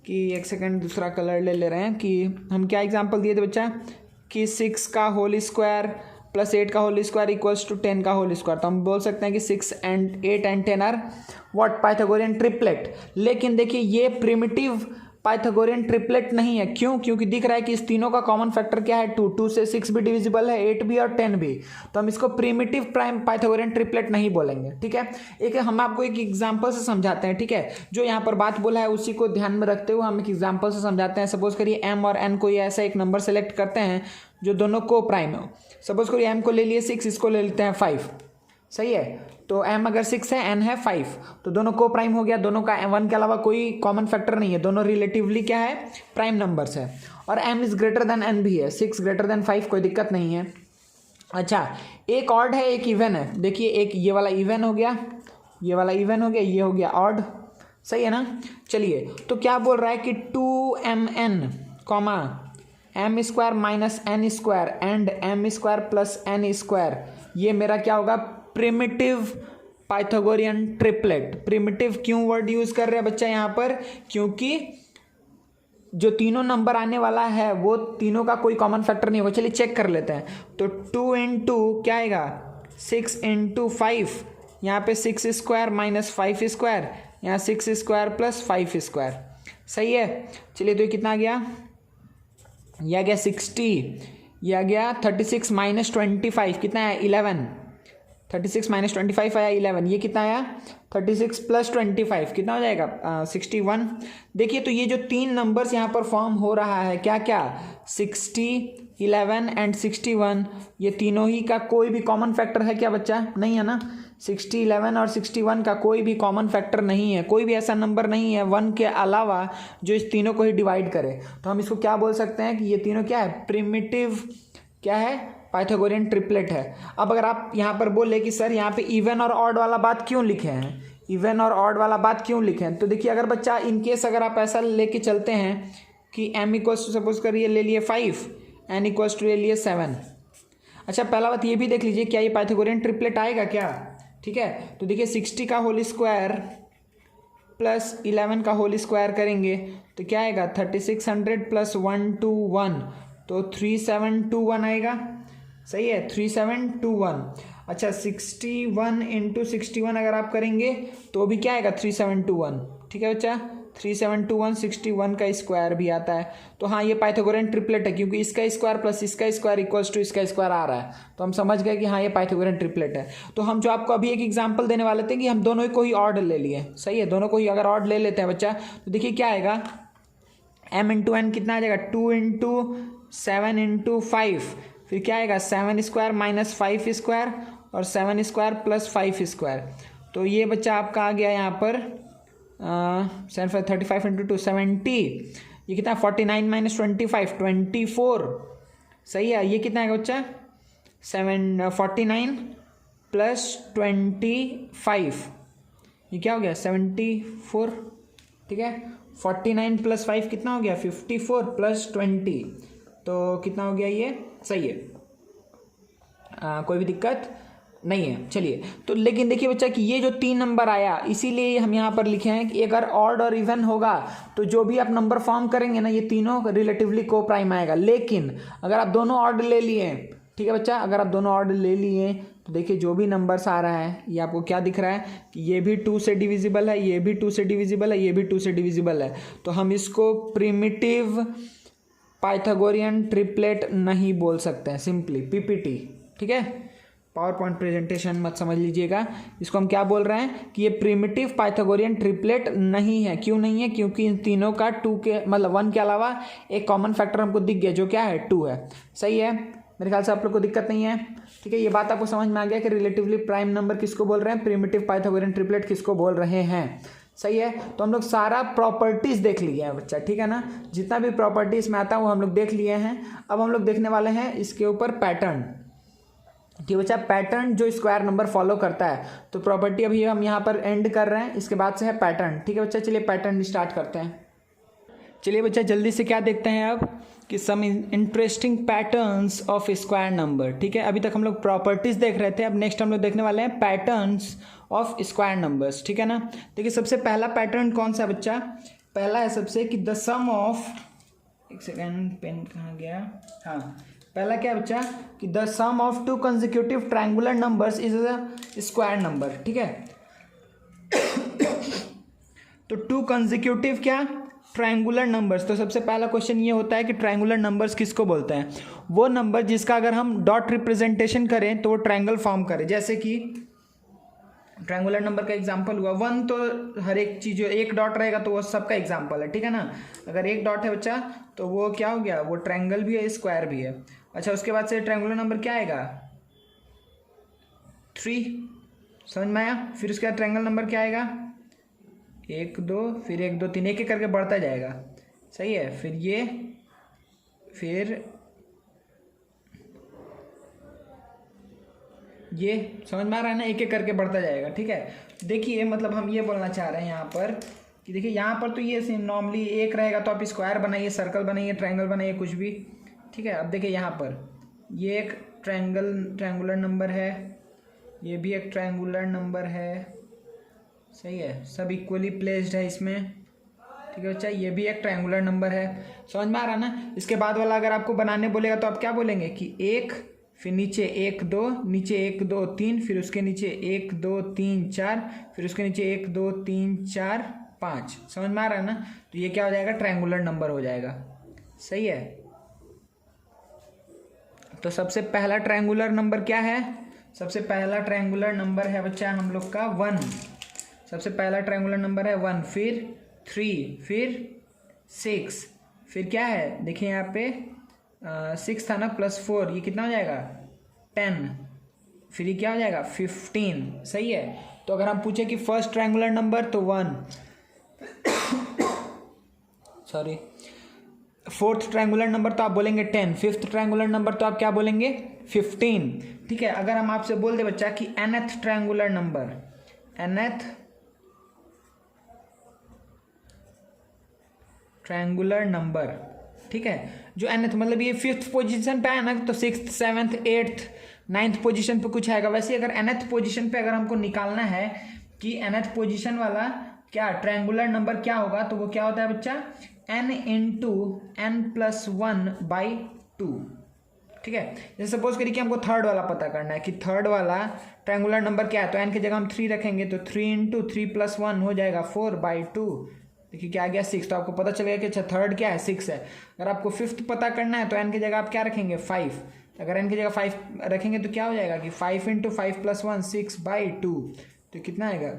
कि एक सेकंड दूसरा कलर ले रहे हैं, कि हम क्या एग्जांपल दिए थे बच्चा, कि 6 का होल स्क्वायर प्लस 8 का होल स्क्वायर इक्वल्स टू 10 का होल स्क्वायर। तो हम बोल सकते हैं कि 6 and 8 and 10 are what, Pythagorean triplet. लेकिन देखिए, ये प्रिमिटिव पाइथागोरियन ट्रिपलेट नहीं है। क्यों? क्योंकि दिख रहा है कि इस तीनों का कॉमन फैक्टर क्या है, 2 से 6 भी डिविजिबल है, 8 भी और 10 भी। तो हम इसको प्रिमिटिव प्राइम पाइथागोरियन ट्रिपलेट नहीं बोलेंगे। ठीक है। एक हम आपको एक एग्जांपल से समझाते हैं। ठीक है। जो यहाँ पर बात बोला है उसी को ध्यान में रखते हुए हम एक एग्जांपल से समझाते हैं। सपोज करिए m और n को ऐसा एक नंबर सेलेक्ट करते हैं जो दोनों को प्राइम हो। सपोज करिए m को ले लिए 6, इसको ले लेते हैं 5। सही है। तो m अगर 6 है, n है 5, तो दोनों को प्राइम हो गया। दोनों का 1 के अलावा कोई कॉमन फैक्टर नहीं है, दोनों रिलेटिवली क्या है, प्राइम नंबर्स है। और m is greater than n भी है, 6 ग्रेटर देन 5, कोई दिक्कत नहीं है। अच्छा, एक ऑड है, एक इवन है। देखिए, एक ये वाला इवन हो गया, ये वाला इवन हो गया, ये हो गया ऑड। सही है ना। चलिए, तो क्या बोल रहा है कि 2mn comma m square minus N square and m square plus N square ये मेरा क्या होगा, प्रिमिटिव पाइथागोरियन ट्रिपलेट। प्रिमिटिव क्यों वर्ड यूज कर रहे हैं बच्चा यहाँ पर, क्योंकि जो तीनों नंबर आने वाला है वो तीनों का कोई कॉमन फैक्टर नहीं होगा। चलिए चेक कर लेते हैं। तो 2 इंटू क्या आएगा, 6 इंटू 5, यहाँ पे 6 स्क्वायर माइनस 5 स्क्वायर, यहाँ 6 स्क्वायर प्लस 5 स्क्वायर, सही है। चलिए तो ये कितना आ गया, यह आ गया 60, यह आ गया 36 माइनस 25 कितना है 11, 36 माइनस 25 आया 11, ये कितना आया 36 प्लस 25 कितना हो जाएगा 61। देखिए तो ये जो तीन नंबर्स यहाँ पर फॉर्म हो रहा है क्या क्या, 60, 11 एंड 61, ये तीनों ही का कोई भी कॉमन फैक्टर है क्या बच्चा, नहीं है ना। 60, 11 और 61 का कोई भी कॉमन फैक्टर नहीं है, कोई भी ऐसा नंबर नहीं है 1 के अलावा जो इस तीनों को ही डिवाइड करे। तो हम इसको क्या बोल सकते हैं कि ये तीनों क्या है, प्रिमिटिव क्या है, पाइथागोरियन ट्रिपलेट है। अब अगर आप यहाँ पर बोले कि सर यहाँ पे इवन और ऑड वाला बात क्यों लिखे हैं, इवन और ऑड वाला बात क्यों लिखे हैं, तो देखिए अगर बच्चा इनकेस अगर आप ऐसा लेके चलते हैं कि m इक्वल्स टू सपोज करिए ले लिए 5, n इक्वल्स टू ले लिए 7। अच्छा पहला बात ये भी देख लीजिए क्या ये पाइथागोरियन ट्रिपलेट आएगा क्या, ठीक है। तो देखिए 60 का होल स्क्वायर प्लस 11 का होल स्क्वायर करेंगे तो क्या आएगा 3600 प्लस 121, तो 3721 आएगा, सही है 3721। अच्छा 61 इंटू 61 अगर आप करेंगे तो भी क्या आएगा 3721, ठीक है बच्चा 3721, 61 का स्क्वायर भी आता है। तो हाँ ये पाइथागोरियन ट्रिपलेट है क्योंकि इसका स्क्वायर प्लस इसका स्क्वायर इक्वल्स टू इसका स्क्वायर आ रहा है, तो हम समझ गए कि हाँ ये पाइथागोरियन ट्रिपलेट है। तो हम जो आपको अभी एक एग्जांपल देने वाले थे कि हम दोनों को ही ऑड ले लिए, सही है, दोनों को ही अगर ऑड ले लेते हैं बच्चा तो देखिए क्या आएगा, m इंटू एन कितना आ जाएगा 2 इंटू 7 इंटू 5, फिर क्या आएगा 7 स्क्वायर माइनस 5 स्क्वायर और 7 स्क्वायर प्लस 5 स्क्वायर। तो ये बच्चा आपका आ गया यहाँ पर 35 इंटू 2 70, ये कितना 49 माइनस 25 24, सही है। ये कितना आएगा बच्चा 49 प्लस 25, ये क्या हो गया 74, ठीक है। 49 प्लस 5 कितना हो गया 54 प्लस 20, तो कितना हो गया ये, सही है, कोई भी दिक्कत नहीं है। चलिए तो लेकिन देखिए बच्चा कि ये जो 3 नंबर आया इसीलिए हम यहाँ पर लिखे हैं कि अगर ऑड और इवन होगा तो जो भी आप नंबर फॉर्म करेंगे ना ये तीनों रिलेटिवली को प्राइम आएगा। लेकिन अगर आप दोनों ऑड ले लिए, ठीक है बच्चा, अगर आप दोनों ऑड ले लिए तो देखिए जो भी नंबर्स आ रहा है ये आपको क्या दिख रहा है कि ये भी 2 से डिविजिबल है, ये भी 2 से डिविजिबल है, ये भी 2 से डिविजिबल है। तो हम इसको प्रिमिटिव पाइथागोरियन ट्रिपलेट नहीं बोल सकते हैं, सिंपली पीपीटी, ठीक है। पावर पॉइंट प्रेजेंटेशन मत समझ लीजिएगा, इसको हम क्या बोल रहे हैं कि ये प्रिमिटिव पाइथागोरियन ट्रिपलेट नहीं है। क्यों नहीं है, क्योंकि इन तीनों का 2 के मतलब 1 के अलावा एक कॉमन फैक्टर हमको दिख गया जो क्या है 2 है, सही है। मेरे ख्याल से आप लोग को दिक्कत नहीं है, ठीक है। ये बात आपको समझ में आ गया कि रिलेटिवली प्राइम नंबर किसको बोल रहे हैं, प्रिमिटिव पाइथागोरियन ट्रिपलेट किसको बोल रहे हैं, सही है। तो हम लोग सारा प्रॉपर्टीज देख लिए हैं बच्चा, ठीक है ना, जितना भी प्रॉपर्टीज में आता है वो हम लोग देख लिए हैं। अब हम लोग देखने वाले हैं इसके ऊपर पैटर्न, ठीक है बच्चा, पैटर्न जो स्क्वायर नंबर फॉलो करता है। तो प्रॉपर्टी अभी हम यहाँ पर एंड कर रहे हैं, इसके बाद से है पैटर्न, ठीक है बच्चा। चलिए पैटर्न स्टार्ट करते हैं। चलिए बच्चा जल्दी से क्या देखते हैं अब कि some interesting patterns of square number, ठीक है। अभी तक हम लोग प्रॉपर्टीज देख रहे थे, अब नेक्स्ट हम लोग देखने वाले हैं पैटर्न्स ऑफ स्क्वायर नंबर्स, ठीक है ना। देखिए सबसे पहला पैटर्न कौन सा बच्चा, पहला है सबसे कि द सम ऑफ, एक सेकेंड पेन कहाँ गया, हाँ पहला क्या है बच्चा कि the sum of 2 consecutive triangular numbers is a square number, ठीक है। तो 2 कंसेक्यूटिव क्या ट्रायंगुलर नंबर्स, तो सबसे पहला क्वेश्चन ये होता है कि ट्रायंगुलर नंबर्स किसको बोलते हैं, वो नंबर जिसका अगर हम डॉट रिप्रेजेंटेशन करें तो वो ट्रायंगल फॉर्म करे। जैसे कि ट्रायंगुलर नंबर का एग्जांपल हुआ 1, तो हर एक चीज जो एक डॉट रहेगा तो वो सबका एग्जांपल है, ठीक है ना। अगर एक डॉट है बच्चा तो वो क्या हो गया, वो ट्रायंगल भी है स्क्वायर भी है। अच्छा उसके बाद से ट्रायंगुलर नंबर क्या आएगा 3, समझ में आया। फिर उसके बाद ट्रायंगल नंबर क्या आएगा 1 2, फिर 1 2 3, एक एक करके बढ़ता जाएगा, सही है। फिर ये, फिर ये, समझ में आ रहा है ना, एक एक करके बढ़ता जाएगा, ठीक है। देखिए मतलब हम ये बोलना चाह रहे हैं यहाँ पर कि देखिए यहाँ पर तो ये नॉर्मली एक रहेगा तो आप स्क्वायर बनाइए, सर्कल बनाइए, ट्रायंगल बनाइए, कुछ भी, ठीक है। अब देखिए यहाँ पर ये एक ट्रायंगुलर नंबर है, ये भी एक ट्रायंगुलर नंबर है, सही है, सब इक्वली प्लेस्ड है इसमें, ठीक है बच्चा, ये भी एक ट्रायंगुलर नंबर है। समझ में आ रहा ना। इसके बाद वाला अगर आपको बनाने बोलेगा तो आप क्या बोलेंगे कि 1, फिर नीचे 1 2, नीचे 1 2 3, फिर उसके नीचे 1 2 3 4, फिर उसके नीचे 1 2 3 4 5। समझ में आ रहा है ना। तो ये क्या हो जाएगा, ट्रायंगुलर नंबर हो जाएगा, सही है। तो सबसे पहला ट्रायंगुलर नंबर क्या है, सबसे पहला ट्रायंगुलर नंबर है बच्चा हम लोग का 1, सबसे पहला ट्रायंगुलर नंबर है 1, फिर 3, फिर 6, फिर क्या है देखिए यहाँ पे 6 था ना, +4, ये कितना हो जाएगा 10, फिर ये क्या हो जाएगा 15, सही है। तो अगर हम पूछे कि फर्स्ट ट्रायंगुलर नंबर तो 1, सॉरी, फोर्थ ट्रायंगुलर नंबर तो आप बोलेंगे 10, फिफ्थ ट्रायंगुलर नंबर तो आप क्या बोलेंगे 15, ठीक है। अगर हम आपसे बोल दे बच्चा कि nth triangular number, nth triangular number, ठीक है, जो nth मतलब ये 5th पोजीशन पे है ना, तो 6th 7th 8th 9th position पे कुछ आएगा। वैसे अगर nth पोजीशन पे अगर हमको निकालना है कि nth पोजीशन वाला क्या ट्रायंगुलर नंबर क्या होगा, तो वो क्या होता है बच्चा n इंटू n+1/2, ठीक है। जैसे सपोज करिए कि हमको थर्ड वाला पता करना है कि थर्ड वाला ट्रायंगुलर नंबर क्या है, तो n की जगह हम 3 रखेंगे, तो 3 इंटू 3+1 हो जाएगा 4/2, देखिए क्या आ गया 6। तो आपको पता चलेगा कि अच्छा थर्ड क्या है 6 है। अगर आपको फिफ्थ पता करना है तो n की जगह आप क्या रखेंगे 5, अगर n की जगह 5 रखेंगे तो क्या हो जाएगा कि 5 इंटू 5+1 6/2, तो कितना आएगा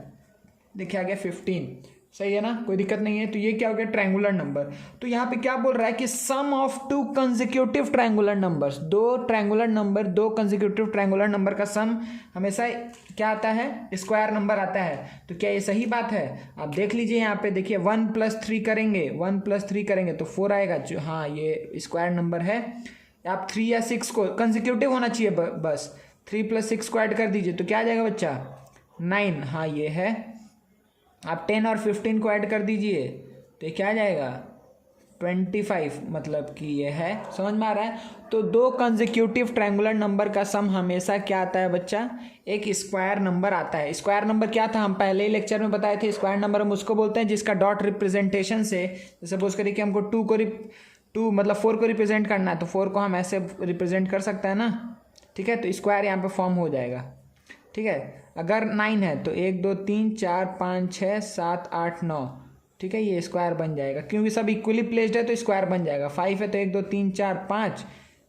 देखिए आ गया 15, सही है ना, कोई दिक्कत नहीं है। तो ये क्या हो गया ट्रायंगुलर नंबर। तो यहाँ पे क्या बोल रहा है कि sum of 2 consecutive triangular numbers, दो ट्रायंगुलर नंबर, दो कंसेक्यूटिव ट्रायंगुलर नंबर का सम हमेशा क्या आता है, स्क्वायर नंबर आता है। तो क्या ये सही बात है, आप देख लीजिए यहाँ पे देखिए 1 + 3 करेंगे, 1 + 3 करेंगे तो 4 आएगा, जो हाँ ये स्क्वायर नंबर है। आप 3 या 6 को कंसेक्यूटिव होना चाहिए, बस 3 + 6 को ऐड कर दीजिए तो क्या आ जाएगा बच्चा 9, हाँ ये है। आप 10 और 15 को ऐड कर दीजिए तो ये क्या आ जाएगा 25, मतलब कि ये है। समझ में आ रहा है। तो दो कंसेक्यूटिव ट्रायंगुलर नंबर का सम हमेशा क्या आता है बच्चा, एक स्क्वायर नंबर आता है। स्क्वायर नंबर क्या था, हम पहले ही लेक्चर में बताए थे। स्क्वायर नंबर हम उसको बोलते हैं जिसका डॉट रिप्रेजेंटेशन से, सपोज करिए कि हमको 2 मतलब 4 को रिप्रेजेंट करना है, तो 4 को हम ऐसे रिप्रेजेंट कर सकते हैं ना, ठीक है। तो स्क्वायर यहाँ पे फॉर्म हो जाएगा, ठीक है। अगर 9 है तो 1 2 3 4 5 6 7 8 9, ठीक है, ये स्क्वायर बन जाएगा क्योंकि सब इक्वली प्लेस्ड है तो स्क्वायर बन जाएगा। 5 है तो 1 2 3 4 5,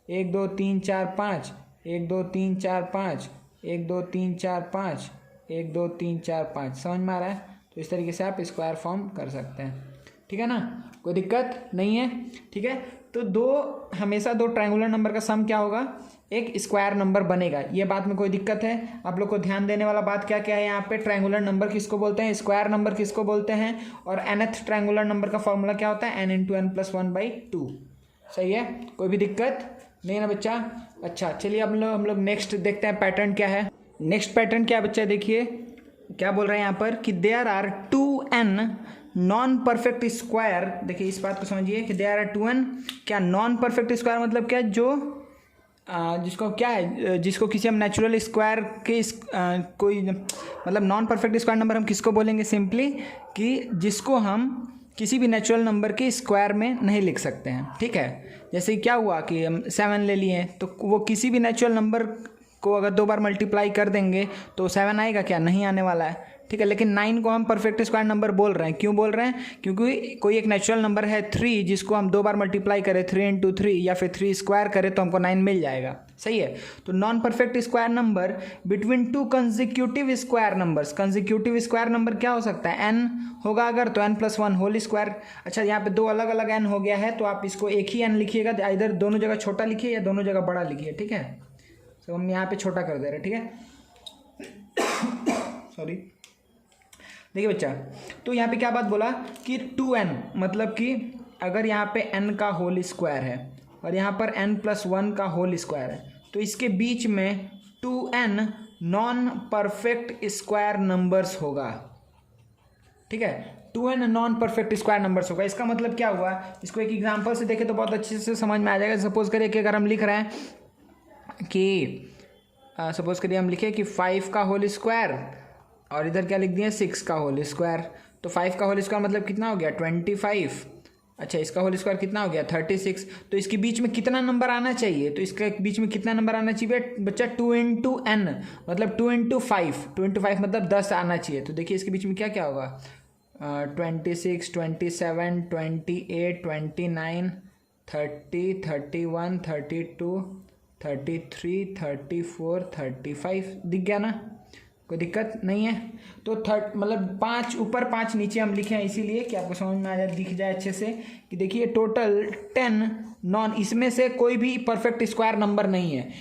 1 2 3 4 5, 1 2 3 4 5, 1 2 3 4 5, 1 2 3 4 5। समझ में आ रहा है। तो इस तरीके से आप स्क्वायर फॉर्म कर सकते हैं, ठीक है ना, कोई दिक्कत नहीं है, ठीक है। तो हमेशा दो ट्रायंगुलर नंबर का सम क्या होगा, एक स्क्वायर नंबर बनेगा। ये बात में कोई दिक्कत है, आप लोग को ध्यान देने वाला बात क्या क्या है यहाँ पे, ट्रायंगुलर नंबर किसको बोलते हैं, स्क्वायर नंबर किसको बोलते हैं, और nth ट्रायंगुलर नंबर का फॉर्मूला क्या होता है n इंटू n+1/2, सही है, कोई भी दिक्कत नहीं है ना बच्चा। अच्छा चलिए अब हम लोग नेक्स्ट देखते हैं पैटर्न क्या है। नेक्स्ट पैटर्न क्या है बच्चा, देखिए क्या बोल रहे हैं यहाँ पर कि there are 2n non perfect square. देखिए इस बात को समझिए कि देयर आर 2n क्या नॉन परफेक्ट स्क्वायर मतलब क्या, जो जिसको क्या है, जिसको किसी हम नेचुरल स्क्वायर के कोई मतलब नॉन परफेक्ट स्क्वायर नंबर हम किसको बोलेंगे, सिंपली कि जिसको हम किसी भी नेचुरल नंबर के स्क्वायर में नहीं लिख सकते हैं, ठीक है। जैसे क्या हुआ कि हम 7 ले लिए तो वो किसी भी नेचुरल नंबर को अगर 2 बार मल्टीप्लाई कर देंगे तो 7 आएगा क्या, नहीं आने वाला है, ठीक है। लेकिन 9 को हम परफेक्ट स्क्वायर नंबर बोल रहे हैं, क्यों बोल रहे हैं, क्योंकि कोई एक नेचुरल नंबर है 3 जिसको हम 2 बार मल्टीप्लाई करें 3 इंटू 3 या फिर 3 स्क्वायर करें तो हमको 9 मिल जाएगा, सही है। तो non perfect square number between 2 consecutive square numbers, consecutive square number क्या हो सकता है, n होगा अगर तो n+1 होल स्क्वायर। अच्छा यहाँ पे 2 अलग अलग n हो गया है तो आप इसको एक ही n लिखिएगा, इधर दोनों जगह छोटा लिखिए या दोनों जगह बड़ा लिखिए, ठीक है। तो हम यहाँ पे छोटा कर दे रहे हैं, ठीक है, सॉरी। देखिए बच्चा, तो यहाँ पे क्या बात बोला कि 2n मतलब कि अगर यहाँ पे n का होल स्क्वायर है और यहाँ पर n+1 का होल स्क्वायर है तो इसके बीच में 2n non perfect square numbers होगा, ठीक है। 2n non perfect square numbers होगा। इसका मतलब क्या हुआ, इसको एक एग्जांपल से देखें तो बहुत अच्छे से समझ में आ जाएगा। सपोज करिए कि अगर हम लिख रहे हैं कि सपोज करिए हम लिखे कि 5 का होल स्क्वायर और इधर क्या लिख दिया 6 का होल स्क्वायर। तो 5 का होल स्क्वायर मतलब कितना हो गया 25। अच्छा इसका होल स्क्वायर कितना हो गया 36। तो इसके बीच में कितना नंबर आना चाहिए, तो इसके बीच में कितना नंबर आना चाहिए बच्चा 2 इंटू एन मतलब 2 इंटू 5, 2 इंटू 5 मतलब 10 आना चाहिए। तो देखिए इसके बीच में क्या क्या होगा 26, 27, 28, 29, 30, 31, 32, 33, 34, 35 दिख गया ना, कोई दिक्कत नहीं है। तो मतलब 5 ऊपर 5 नीचे हम लिखे हैं इसीलिए कि आपको समझ में आ जाए, दिख जाए अच्छे से कि देखिए टोटल 10 नॉन, इसमें से कोई भी परफेक्ट स्क्वायर नंबर नहीं है।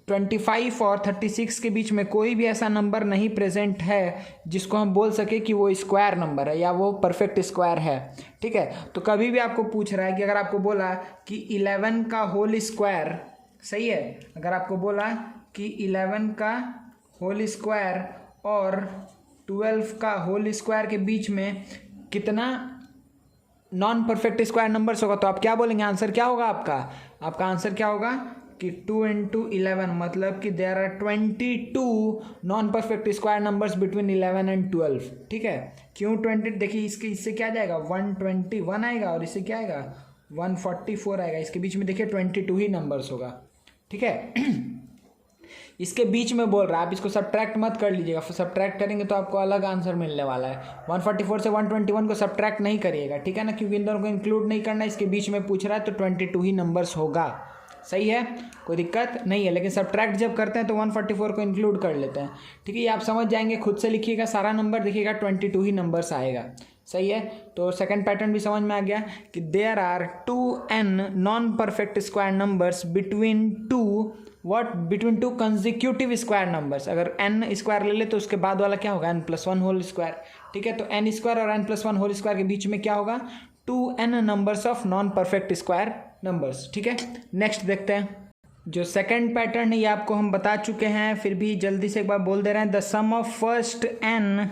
25 और 36 के बीच में कोई भी ऐसा नंबर नहीं प्रेजेंट है जिसको हम बोल सके कि वो स्क्वायर नंबर है या वो परफेक्ट स्क्वायर है। ठीक है, तो कभी भी आपको पूछ रहा है कि अगर आपको बोला कि 11 का होल स्क्वायर, सही है, अगर आपको बोला कि 11 का होल स्क्वायर और 12 का होल स्क्वायर के बीच में कितना नॉन परफेक्ट स्क्वायर नंबर्स होगा, तो आप क्या बोलेंगे, आंसर क्या होगा आपका आंसर क्या होगा कि 2 इंटू 11 मतलब कि there are 22 non perfect square numbers between 11 and 12। ठीक है, क्यों 20, देखिए इससे क्या जाएगा 121 आएगा और इससे क्या आएगा 144 आएगा, इसके बीच में देखिए 22 ही नंबर्स होगा। ठीक है इसके बीच में बोल रहा है, आप इसको सब्ट्रैक्ट मत कर लीजिएगा, सब्ट्रैक्ट करेंगे तो आपको अलग आंसर मिलने वाला है। 144 से 121 को सब्ट्रैक्ट नहीं करिएगा, ठीक है ना, क्योंकि इन दोनों को इंक्लूड नहीं करना है, इसके बीच में पूछ रहा है तो 22 ही नंबर्स होगा। सही है, कोई दिक्कत नहीं है, लेकिन सब्ट्रैक्ट जब करते हैं तो 144 को इंक्लूड कर लेते हैं। ठीक है, ये आप समझ जाएंगे, खुद से लिखिएगा सारा नंबर, देखिएगा 22 ही नंबर्स आएगा। सही है, तो सेकंड पैटर्न भी समझ में आ गया कि there are 2n non perfect square numbers between two consecutive square numbers. अगर n स्क्वायर ले ले तो उसके बाद वाला क्या होगा n+1 होल स्क्वायर। ठीक है, तो n स्क्वायर और n+1 होल स्क्वायर के बीच में क्या होगा 2n numbers of non perfect square numbers. ठीक है, नेक्स्ट देखते हैं। जो सेकंड पैटर्न है ये आपको हम बता चुके हैं, फिर भी जल्दी से एक बार बोल दे रहे हैं। The sum of first n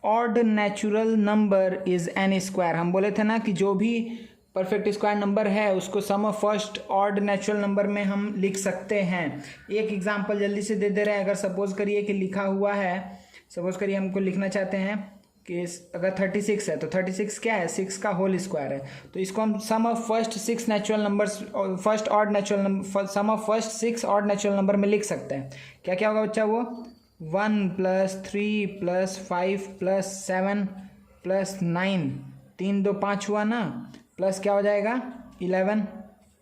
odd natural number is n square. हम बोले थे ना कि जो भी परफेक्ट स्क्वायर नंबर है उसको sum of first odd natural number में हम लिख सकते हैं। एक एग्जांपल जल्दी से दे रहे हैं। अगर सपोज करिए कि लिखा हुआ है, सपोज करिए हमको लिखना चाहते हैं कि अगर 36 है तो 36 क्या है 6 का होल स्क्वायर है, तो इसको हम sum of first 6 natural numbers, first odd natural number, sum of first 6 odd natural number में लिख सकते हैं। क्या क्या होगा बच्चा, वो 1 + 3 + 5 + 7 + 9, 3 2 5 हुआ ना, प्लस क्या हो जाएगा 11।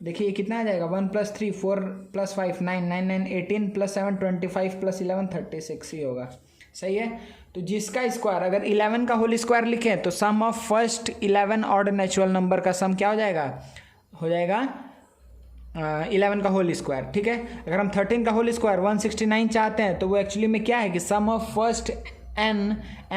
देखिए ये कितना आ जाएगा 1 + 3 4 + 5 9 9 9 18 + 7 25 + 11 36 ही होगा। सही है, तो जिसका स्क्वायर अगर 11 का होल स्क्वायर लिखें तो sum of first 11 odd natural number का सम क्या हो जाएगा 11 का होल स्क्वायर। ठीक है, अगर हम 13 का होल स्क्वायर 169 चाहते हैं तो वो एक्चुअली में क्या है कि सम ऑफ फर्स्ट n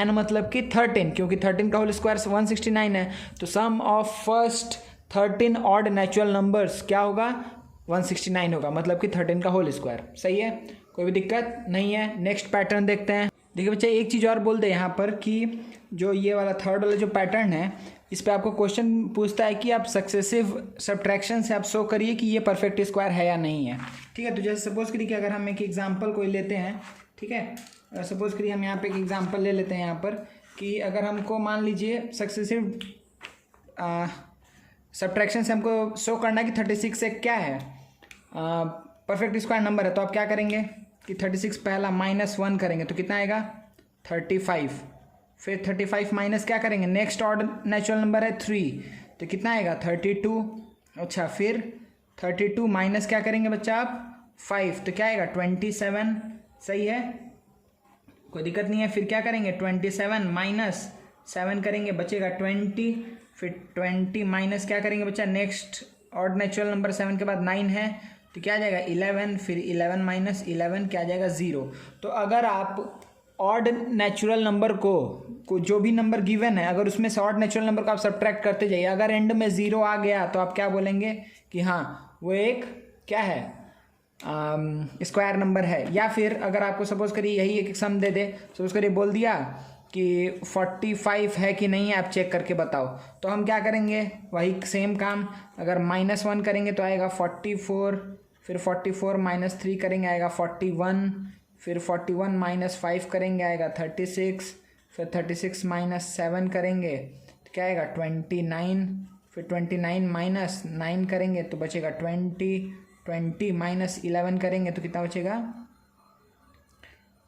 मतलब कि 13, क्योंकि 13 का होल स्क्वायर 169 है, तो sum of first 13 odd natural numbers क्या होगा 169 होगा, मतलब कि 13 का होल स्क्वायर। सही है, कोई भी दिक्कत नहीं है। नेक्स्ट पैटर्न देखते हैं। देखिए बच्चे एक चीज़ और बोल दे यहाँ पर कि जो ये वाला थर्ड वाला जो पैटर्न है इस पर आपको क्वेश्चन पूछता है कि आप सक्सेसिव सब्ट्रैक्शन से आप शो करिए कि ये परफेक्ट स्क्वायर है या नहीं है। ठीक है, तो जैसे सपोज करिए कि अगर हम एक एग्जाम्पल कोई लेते हैं, ठीक है, सपोज करिए हम यहाँ पे एक एग्जांपल ले लेते हैं यहाँ पर कि अगर हमको मान लीजिए सक्सेसिव सब्ट्रैक्शन से हमको शो करना है कि 36 से क्या है परफेक्ट स्क्वायर नंबर है, तो आप क्या करेंगे कि 36 पहला -1 करेंगे तो कितना आएगा 35, फिर 35 माइनस क्या करेंगे नेक्स्ट ऑड नेचुरल नंबर है 3 तो कितना आएगा 32। अच्छा, फिर 32 माइनस क्या करेंगे बच्चा आप 5 तो क्या आएगा 27। सही है, कोई दिक्कत नहीं है। फिर क्या करेंगे 27 - 7 करेंगे, बचेगा 20, फिर 20 माइनस क्या करेंगे बच्चा नेक्स्ट ऑड नेचुरल नंबर 7 के बाद 9 है तो क्या आ जाएगा 11, फिर 11 माइनस 11 क्या आ जाएगा 0। तो अगर आप ऑड नेचुरल नंबर को जो भी नंबर गिवन है अगर उसमें से ऑड नेचुरल नंबर को आप सब्ट्रैक्ट करते जाइए, अगर एंड में 0 आ गया तो आप क्या बोलेंगे कि हाँ वो एक क्या है स्क्वायर नंबर है। या फिर अगर आपको सपोज करिए यही एक सम दे दे, सपोज करिए बोल दिया कि 45 है कि नहीं है आप चेक करके बताओ, तो हम क्या करेंगे वही सेम काम, अगर -1 करेंगे तो आएगा 44, फिर 44 माइनस 3 करेंगे आएगा 41, फिर 41 माइनस 5 करेंगे आएगा 36, फिर 36 माइनस 7 करेंगे तो क्या आएगा 29, फिर 29 माइनस 9 करेंगे तो बचेगा 20, 20 माइनस 11 करेंगे तो कितना बचेगा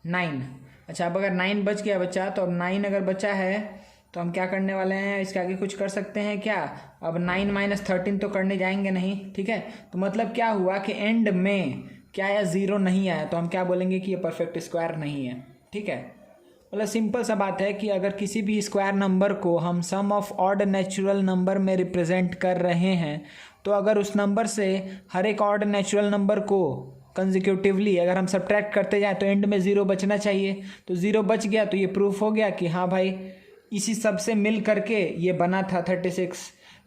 9। अच्छा, अब अगर 9 बच गया बच्चा, तो अब 9 अगर बचा है तो हम क्या करने वाले हैं, इसके आगे कुछ कर सकते हैं क्या? अब 9 माइनस 13 तो करने जाएंगे नहीं, ठीक है। तो मतलब क्या हुआ कि एंड में क्या आया, 0 नहीं आया, तो हम क्या बोलेंगे कि ये परफेक्ट स्क्वायर नहीं है, ठीक है। मतलब सिंपल सा बात है कि अगर किसी भी स्क्वायर नंबर को हम sum of odd natural number में रिप्रेजेंट कर रहे हैं, तो अगर उस नंबर से हर एक ऑड नेचुरल नंबर को कंसेक्यूटिवली अगर हम सब्ट्रैक्ट करते जाएं तो एंड में 0 बचना चाहिए। तो 0 बच गया तो ये प्रूफ हो गया कि हाँ भाई इसी सब से मिल करके ये बना था 36।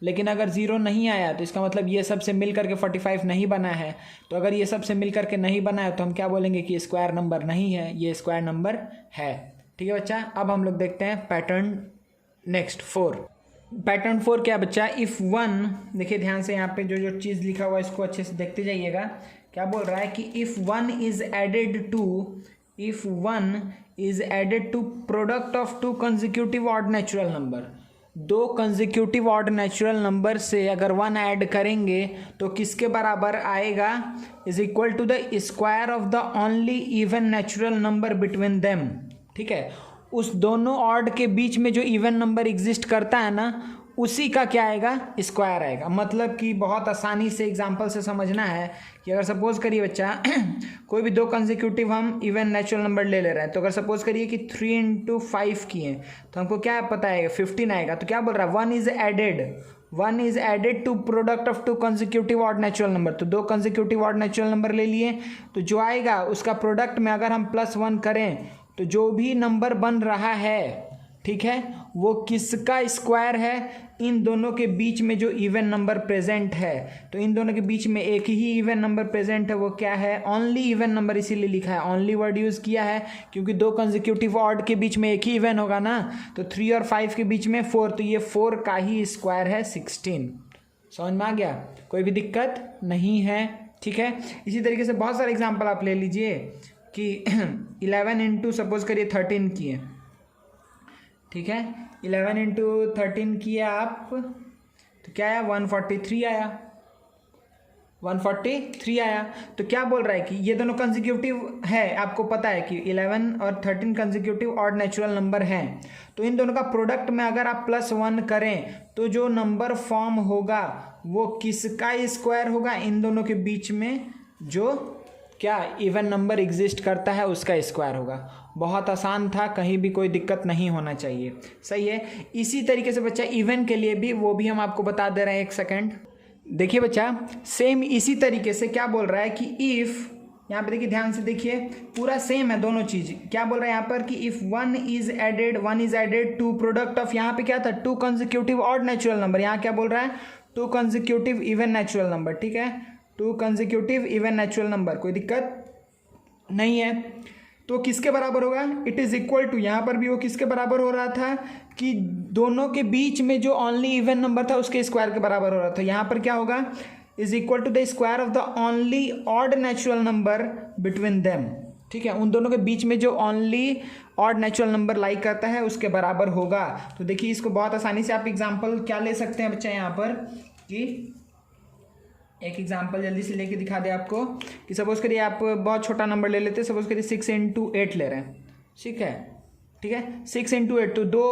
लेकिन अगर 0 नहीं आया तो इसका मतलब ये सब से मिल करके 45 नहीं बना है। तो अगर ये सब से मिल करके नहीं बना है तो हम क्या बोलेंगे कि स्क्वायर नंबर नहीं है, ये स्क्वायर नंबर है, ठीक है बच्चा। अब हम लोग देखते हैं पैटर्न नेक्स्ट 4। पैटर्न 4 क्या बच्चा, इफ़ 1, देखिए ध्यान से यहाँ पे जो जो चीज़ लिखा हुआ है इसको अच्छे से देखते जाइएगा। क्या बोल रहा है कि if 1 is added to product of 2 consecutive odd natural number, 2 consecutive odd natural number से अगर 1 ऐड करेंगे तो किसके बराबर आएगा, is equal to the square of the only even natural number between them, ठीक है। उस दोनों ऑड के बीच में जो इवन नंबर एग्जिस्ट करता है ना, उसी का क्या आएगा, स्क्वायर आएगा। मतलब कि बहुत आसानी से एग्जांपल से समझना है कि अगर सपोज करिए बच्चा कोई भी 2 कंसेक्यूटिव हम इवन नेचुरल नंबर ले रहे हैं, तो अगर सपोज करिए कि 3 × 5 किए तो हमको क्या पता है 15 आएगा। तो क्या बोल रहा है, 1 is added to product of 2 consecutive odd natural number. तो 2 कंसेक्यूटिव ऑड नेचुरल नंबर ले लिए, तो जो आएगा उसका प्रोडक्ट में अगर हम +1 करें तो जो भी नंबर बन रहा है, ठीक है, वो किसका स्क्वायर है, इन दोनों के बीच में जो इवन नंबर प्रेजेंट है। तो इन दोनों के बीच में एक ही इवन नंबर प्रेजेंट है, वो क्या है, ओनली इवन नंबर, इसीलिए लिखा है ओनली वर्ड यूज़ किया है, क्योंकि 2 कंसेक्यूटिव ऑड के बीच में एक ही इवन होगा ना। तो 3 और 5 के बीच में 4, तो ये 4 का ही स्क्वायर है 16। समझ में आ गया, कोई भी दिक्कत नहीं है, ठीक है। इसी तरीके से बहुत सारे एग्जाम्पल आप ले लीजिए कि 11 इंटू सपोज करिए 13 किए, ठीक है, 11 इंटू 13 किया आप, तो क्या आया 143 आया, 143 आया। तो क्या बोल रहा है कि ये दोनों कंसेक्यूटिव है, आपको पता है कि 11 और 13 कंसेक्यूटिव ऑड नेचुरल नंबर हैं। तो इन दोनों का प्रोडक्ट में अगर आप +1 करें तो जो नंबर फॉर्म होगा वो किसका स्क्वायर होगा, इन दोनों के बीच में जो क्या इवन नंबर एग्जिस्ट करता है उसका स्क्वायर होगा। बहुत आसान था, कहीं भी कोई दिक्कत नहीं होना चाहिए, सही है। इसी तरीके से बच्चा इवन के लिए भी, वो भी हम आपको बता दे रहे हैं, 1 सेकेंड देखिए बच्चा। सेम इसी तरीके से क्या बोल रहा है कि इफ़, यहाँ पे देखिए ध्यान से देखिए, पूरा सेम है दोनों चीज़। क्या बोल रहा है यहाँ पर कि if 1 is added to product of, यहाँ पे क्या था 2 कंसेक्यूटिव ऑड नेचुरल नंबर, यहाँ क्या बोल रहा है 2 कंसेक्यूटिव इवन नेचुरल नंबर, ठीक है, 2 कंसेक्यूटिव इवन नेचुरल नंबर, कोई दिक्कत नहीं है। तो किसके बराबर होगा, इट इज़ इक्वल टू, यहाँ पर भी वो किसके बराबर हो रहा था कि दोनों के बीच में जो ओनली इवन नंबर था उसके स्क्वायर के बराबर हो रहा था। यहाँ पर क्या होगा, is equal to the square of the only odd natural number between them, ठीक है, उन दोनों के बीच में जो only odd natural number lie करता है उसके बराबर होगा। तो देखिए इसको बहुत आसानी से आप एग्जाम्पल क्या ले सकते हैं बच्चा, यहाँ पर कि एक एग्जाम्पल जल्दी से लेके दिखा दे आपको कि सपोज करिए आप बहुत छोटा नंबर ले लेते हैं, सपोज करिए 6 × 8 ले रहे हैं, ठीक है, 6 × 8, तो 2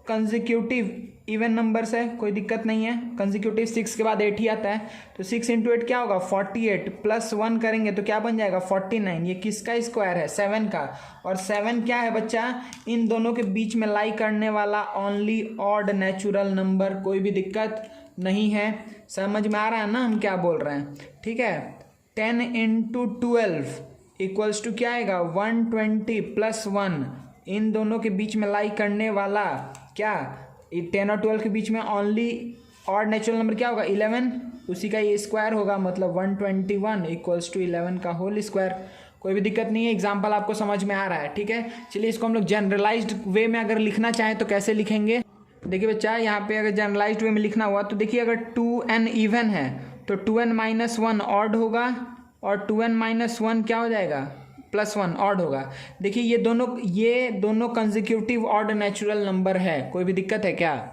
कंसेक्यूटिव इवन नंबर्स है, कोई दिक्कत नहीं है, कंसेक्यूटिव 6 के बाद 8 ही आता है। तो 6 × 8 क्या होगा 48, +1 करेंगे तो क्या बन जाएगा 49। ये किसका स्क्वायर है, 7 का। और 7 क्या है बच्चा, इन दोनों के बीच में लाई करने वाला ओनली ऑड नेचुरल नंबर, कोई भी दिक्कत नहीं है। समझ में आ रहा है ना हम क्या बोल रहे हैं, ठीक है। 10 × 12 इक्वल्स टू क्या आएगा 120 +1, इन दोनों के बीच में लाई करने वाला क्या, 10 और 12 के बीच में ओनली ऑड नेचुरल नंबर क्या होगा 11, उसी का ये स्क्वायर होगा, मतलब 121 इक्वल्स टू 11 का होल स्क्वायर। कोई भी दिक्कत नहीं है, एग्जाम्पल आपको समझ में आ रहा है, ठीक है। चलिए इसको हम लोग जनरलाइज्ड वे में अगर लिखना चाहें तो कैसे लिखेंगे, देखिए बच्चा यहाँ पे अगर जनरलाइज्ड वे में लिखना हुआ तो देखिए अगर 2n इवन है तो 2n - 1 ऑड होगा, और 2n-1 क्या हो जाएगा, +1 ऑड होगा। देखिए ये दोनों कंसेक्यूटिव ऑड नेचुरल नंबर है, कोई भी दिक्कत है क्या?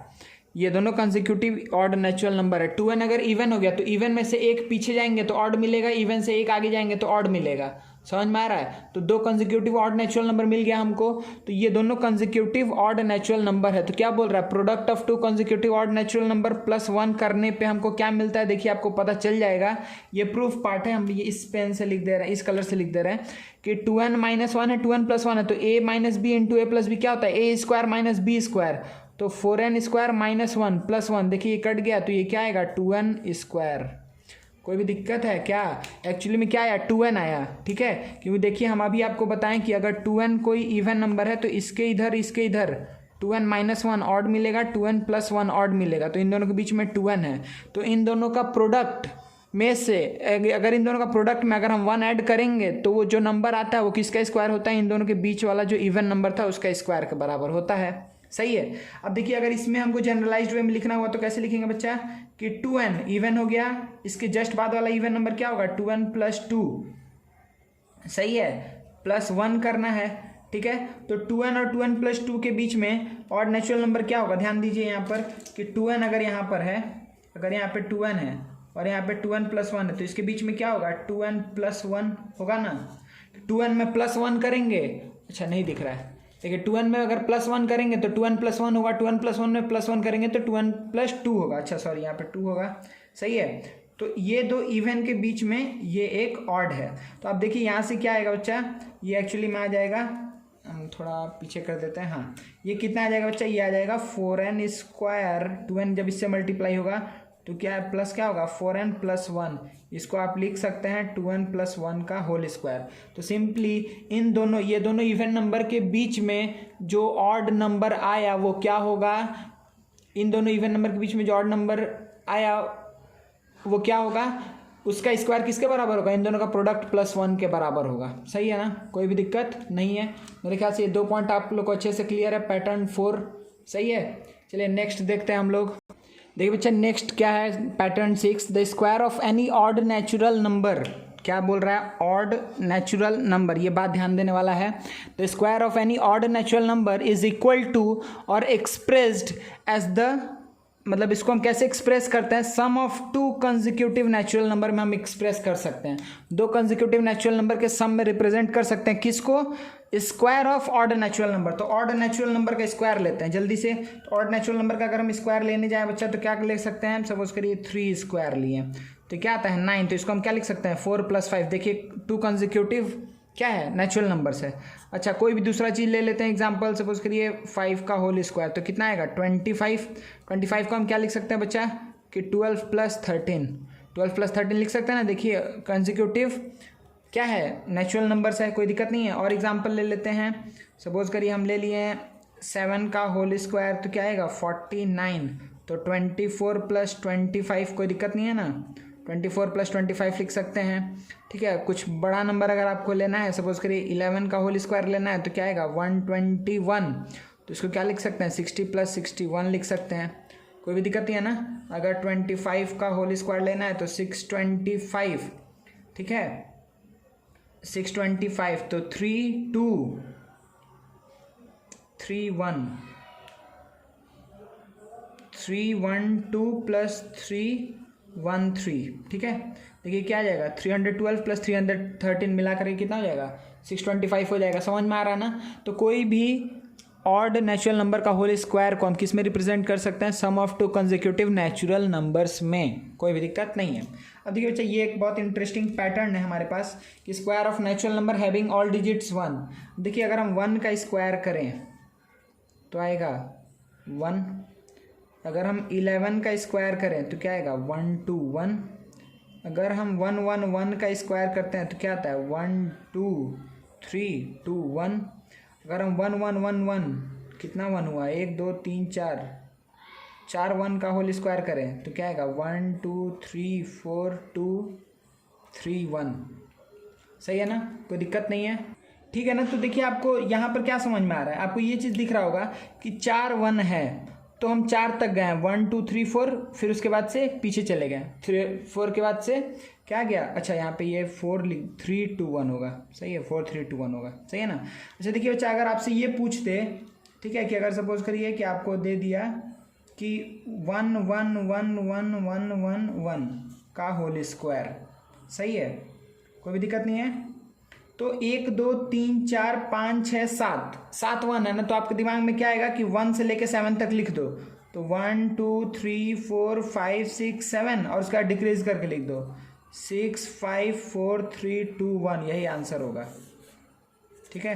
ये दोनों कंसेक्यूटिव ऑड नेचुरल नंबर है। 2n अगर इवन हो गया तो इवन में से एक पीछे जाएंगे तो ऑड मिलेगा, इवन से एक आगे जाएंगे तो ऑड मिलेगा। समझ में आ रहा है? तो दो कंसेक्यूटिव ऑड नेचुरल नंबर मिल गया हमको, तो ये दोनों कंसेक्यूटिव ऑड नेचुरल नंबर है। तो क्या बोल रहा है, product of to consecutive odd natural number +1 करने पे हमको क्या मिलता है, देखिए आपको पता चल जाएगा। ये प्रूफ पार्ट है, हम ये इस पेन से लिख दे रहे हैं, इस कलर से लिख दे रहे हैं कि 2n-1 है, 2n+1 है, तो a - b इंटू a+b क्या होता है, a² - b²। तो 4n² -1 +1, देखिए ये कट गया तो ये क्या आएगा, 2n²। कोई भी दिक्कत है क्या? एक्चुअली में क्या आया, 2n आया, ठीक है। क्योंकि देखिए हम अभी आपको बताएं कि अगर 2n कोई इवन नंबर है तो इसके इधर 2n-1 ऑड मिलेगा, 2n+1 ऑड मिलेगा, तो इन दोनों के बीच में 2n है। तो इन दोनों का प्रोडक्ट में से अगर इन दोनों का प्रोडक्ट में अगर हम 1 ऐड करेंगे तो वो जो नंबर आता है वो किसका स्क्वायर होता है, इन दोनों के बीच वाला जो इवन नंबर था उसका स्क्वायर के बराबर होता है। सही है। अब देखिए अगर इसमें हमको जनरलाइज्ड वे में लिखना हुआ तो कैसे लिखेंगे बच्चा, कि 2n इवन हो गया, इसके जस्ट बाद वाला इवन नंबर क्या होगा, 2n+2। सही है, +1 करना है, ठीक है। तो 2n और 2n+2 के बीच में ऑड नेचुरल नंबर क्या होगा, ध्यान दीजिए यहाँ पर कि 2n अगर यहाँ पर है, अगर यहाँ पे 2n है और यहाँ पे 2n+1 है, तो इसके बीच में क्या होगा, 2n+1 होगा ना। 2n में +1 करेंगे, अच्छा नहीं दिख रहा है, देखिए 2n में अगर +1 करेंगे तो 2n+1 होगा, 2n+1 में +1 करेंगे तो 2n+2 होगा, अच्छा सॉरी यहाँ पे 2 होगा। सही है। तो ये दो इवन के बीच में ये एक ऑड है। तो आप देखिए यहाँ से क्या आएगा बच्चा, ये एक्चुअली में आ जाएगा, हम थोड़ा पीछे कर देते हैं, हाँ ये कितना आ जाएगा बच्चा, ये आ जाएगा 4n²। 2n जब इससे मल्टीप्लाई होगा तो क्या है, प्लस क्या होगा, 4n+1। इसको आप लिख सकते हैं 2n+1 का होल स्क्वायर। तो सिंपली ये दोनों इवन नंबर के बीच में जो ऑड नंबर आया वो क्या होगा, इन दोनों इवन नंबर के बीच में जो ऑड नंबर आया वो क्या होगा, उसका स्क्वायर किसके बराबर होगा, इन दोनों का प्रोडक्ट +1 के बराबर होगा। सही है ना, कोई भी दिक्कत नहीं है। मेरे ख्याल से ये 2 पॉइंट आप लोग को अच्छे से क्लियर है, पैटर्न 4। सही है, चलिए नेक्स्ट देखते हैं हम लोग। देखिए बच्चा नेक्स्ट क्या है, pattern 6, the square of any odd natural number. क्या बोल रहा है, ऑड नेचुरल नंबर, ये बात ध्यान देने वाला है। The square of any odd natural number is equal to और एक्सप्रेस्ड एज द, मतलब इसको हम कैसे एक्सप्रेस करते हैं, sum of 2 consecutive natural number में हम एक्सप्रेस कर सकते हैं। 2 कंसेक्यूटिव नेचुरल नंबर के सम में रिप्रेजेंट कर सकते हैं किसको, square of odd natural number. तो ऑड नेचुरल नंबर का स्क्वायर लेते हैं जल्दी से। तो ऑड नेचुरल नंबर का अगर हम स्क्वायर लेने जाए बच्चा तो क्या ले सकते हैं, सपोज करिए 3 स्क्वायर लिए तो क्या आता है 9। तो इसको हम क्या लिख सकते हैं, 4 + 5। देखिए 2 कंसेक्यूटिव क्या है, नेचुरल नंबर्स है। अच्छा कोई भी दूसरा चीज़ ले लेते हैं, एग्जांपल सपोज करिए 5 का होल स्क्वायर, तो कितना आएगा 25। 25 को हम क्या लिख सकते हैं बच्चा, कि 12 + 13। 12 + 13 लिख सकते हैं ना। देखिए कंसेक्यूटिव क्या है, नेचुरल नंबर्स है, कोई दिक्कत नहीं है। और एग्जांपल ले लेते हैं, सपोज करिए हम ले लिए 7 का होल स्क्वायर, तो क्या आएगा 49। तो 24 + 25, कोई दिक्कत नहीं है ना, 24 + 25 लिख सकते हैं। ठीक है, कुछ बड़ा नंबर अगर आपको लेना है, सपोज करिए 11 का होल स्क्वायर लेना है, तो क्या आएगा 121। तो इसको क्या लिख सकते हैं, 60 + 61 लिख सकते हैं, कोई भी दिक्कत नहीं है ना। अगर 25 का होल स्क्वायर लेना है तो 625, ठीक है 625। तो 3231 312 + 313, ठीक है। देखिए क्या आ जाएगा, 312 + 313 मिला करके कितना हो जाएगा, 625 हो जाएगा। समझ में आ रहा है ना। तो कोई भी ऑड नेचुरल नंबर का होल स्क्वायर को हम किस में रिप्रेजेंट कर सकते हैं, sum of 2 consecutive natural numbers में, कोई भी दिक्कत नहीं है। अब देखिए बच्चा ये एक बहुत इंटरेस्टिंग पैटर्न है हमारे पास कि square of natural number having all digits 1। देखिए अगर हम 1 का स्क्वायर करें तो आएगा 1। अगर हम 11 का स्क्वायर करें तो क्या आएगा 121। अगर हम 111 का स्क्वायर करते हैं तो क्या आता है 12321। अगर हम 1111 कितना 1 हुआ, 1 2 3 4 1 का होल स्क्वायर करें तो क्या आएगा 1234231। सही है ना, कोई दिक्कत नहीं है, ठीक है ना। तो देखिए आपको यहाँ पर क्या समझ में आ रहा है, आपको ये चीज़ दिख रहा होगा कि 4 1 है तो हम 4 तक गए हैं, 1 2 3 4, फिर उसके बाद से पीछे चले गए, 4 के बाद से क्या गया, अच्छा यहाँ पे ये 4-3-2-1 होगा, सही है, 4-3-2-1 होगा, सही है ना। अच्छा देखिए बच्चा, अगर आपसे ये पूछते, ठीक है, कि अगर सपोज करिए कि आपको दे दिया कि 1-1-1-1-1-1 का होल स्क्वायर, सही है, कोई भी दिक्कत नहीं है। तो 1 2 3 4 5 6 7 1 है ना, तो आपके दिमाग में क्या आएगा कि 1 से लेके 7 तक लिख दो, तो 1 2 3 4 5 6 7 और उसका डिक्रीज करके लिख दो 6 5 4 3 2 1, यही आंसर होगा, ठीक है,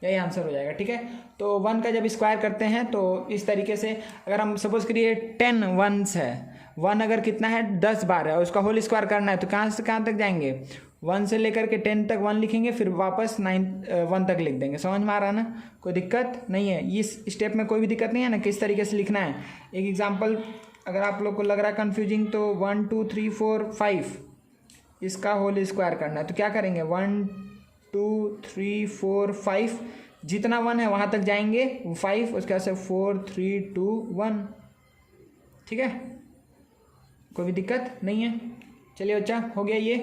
यही आंसर हो जाएगा, ठीक है। तो 1 का जब स्क्वायर करते हैं तो इस तरीके से, अगर हम सपोज करिए 10 वंस है, 1 अगर कितना है 10 बार है और उसका होल स्क्वायर करना है, तो कहाँ से कहाँ तक जाएंगे, 1 से लेकर के 10 तक 1 लिखेंगे, फिर वापस 1 तक लिख देंगे। समझ में आ रहा है ना, कोई दिक्कत नहीं है, इस स्टेप में कोई भी दिक्कत नहीं है ना, किस तरीके से लिखना है। एक एग्जाम्पल अगर आप लोग को लग रहा है कन्फ्यूजिंग, तो 1 2 3 4 5 इसका होल स्क्वायर करना है, तो क्या करेंगे, 1 2 3 4 5, जितना 1 है वहाँ तक जाएंगे 5, उसके बाद से 4 3 2 1, ठीक है, कोई भी दिक्कत नहीं है। चलिए बच्चा, हो गया ये।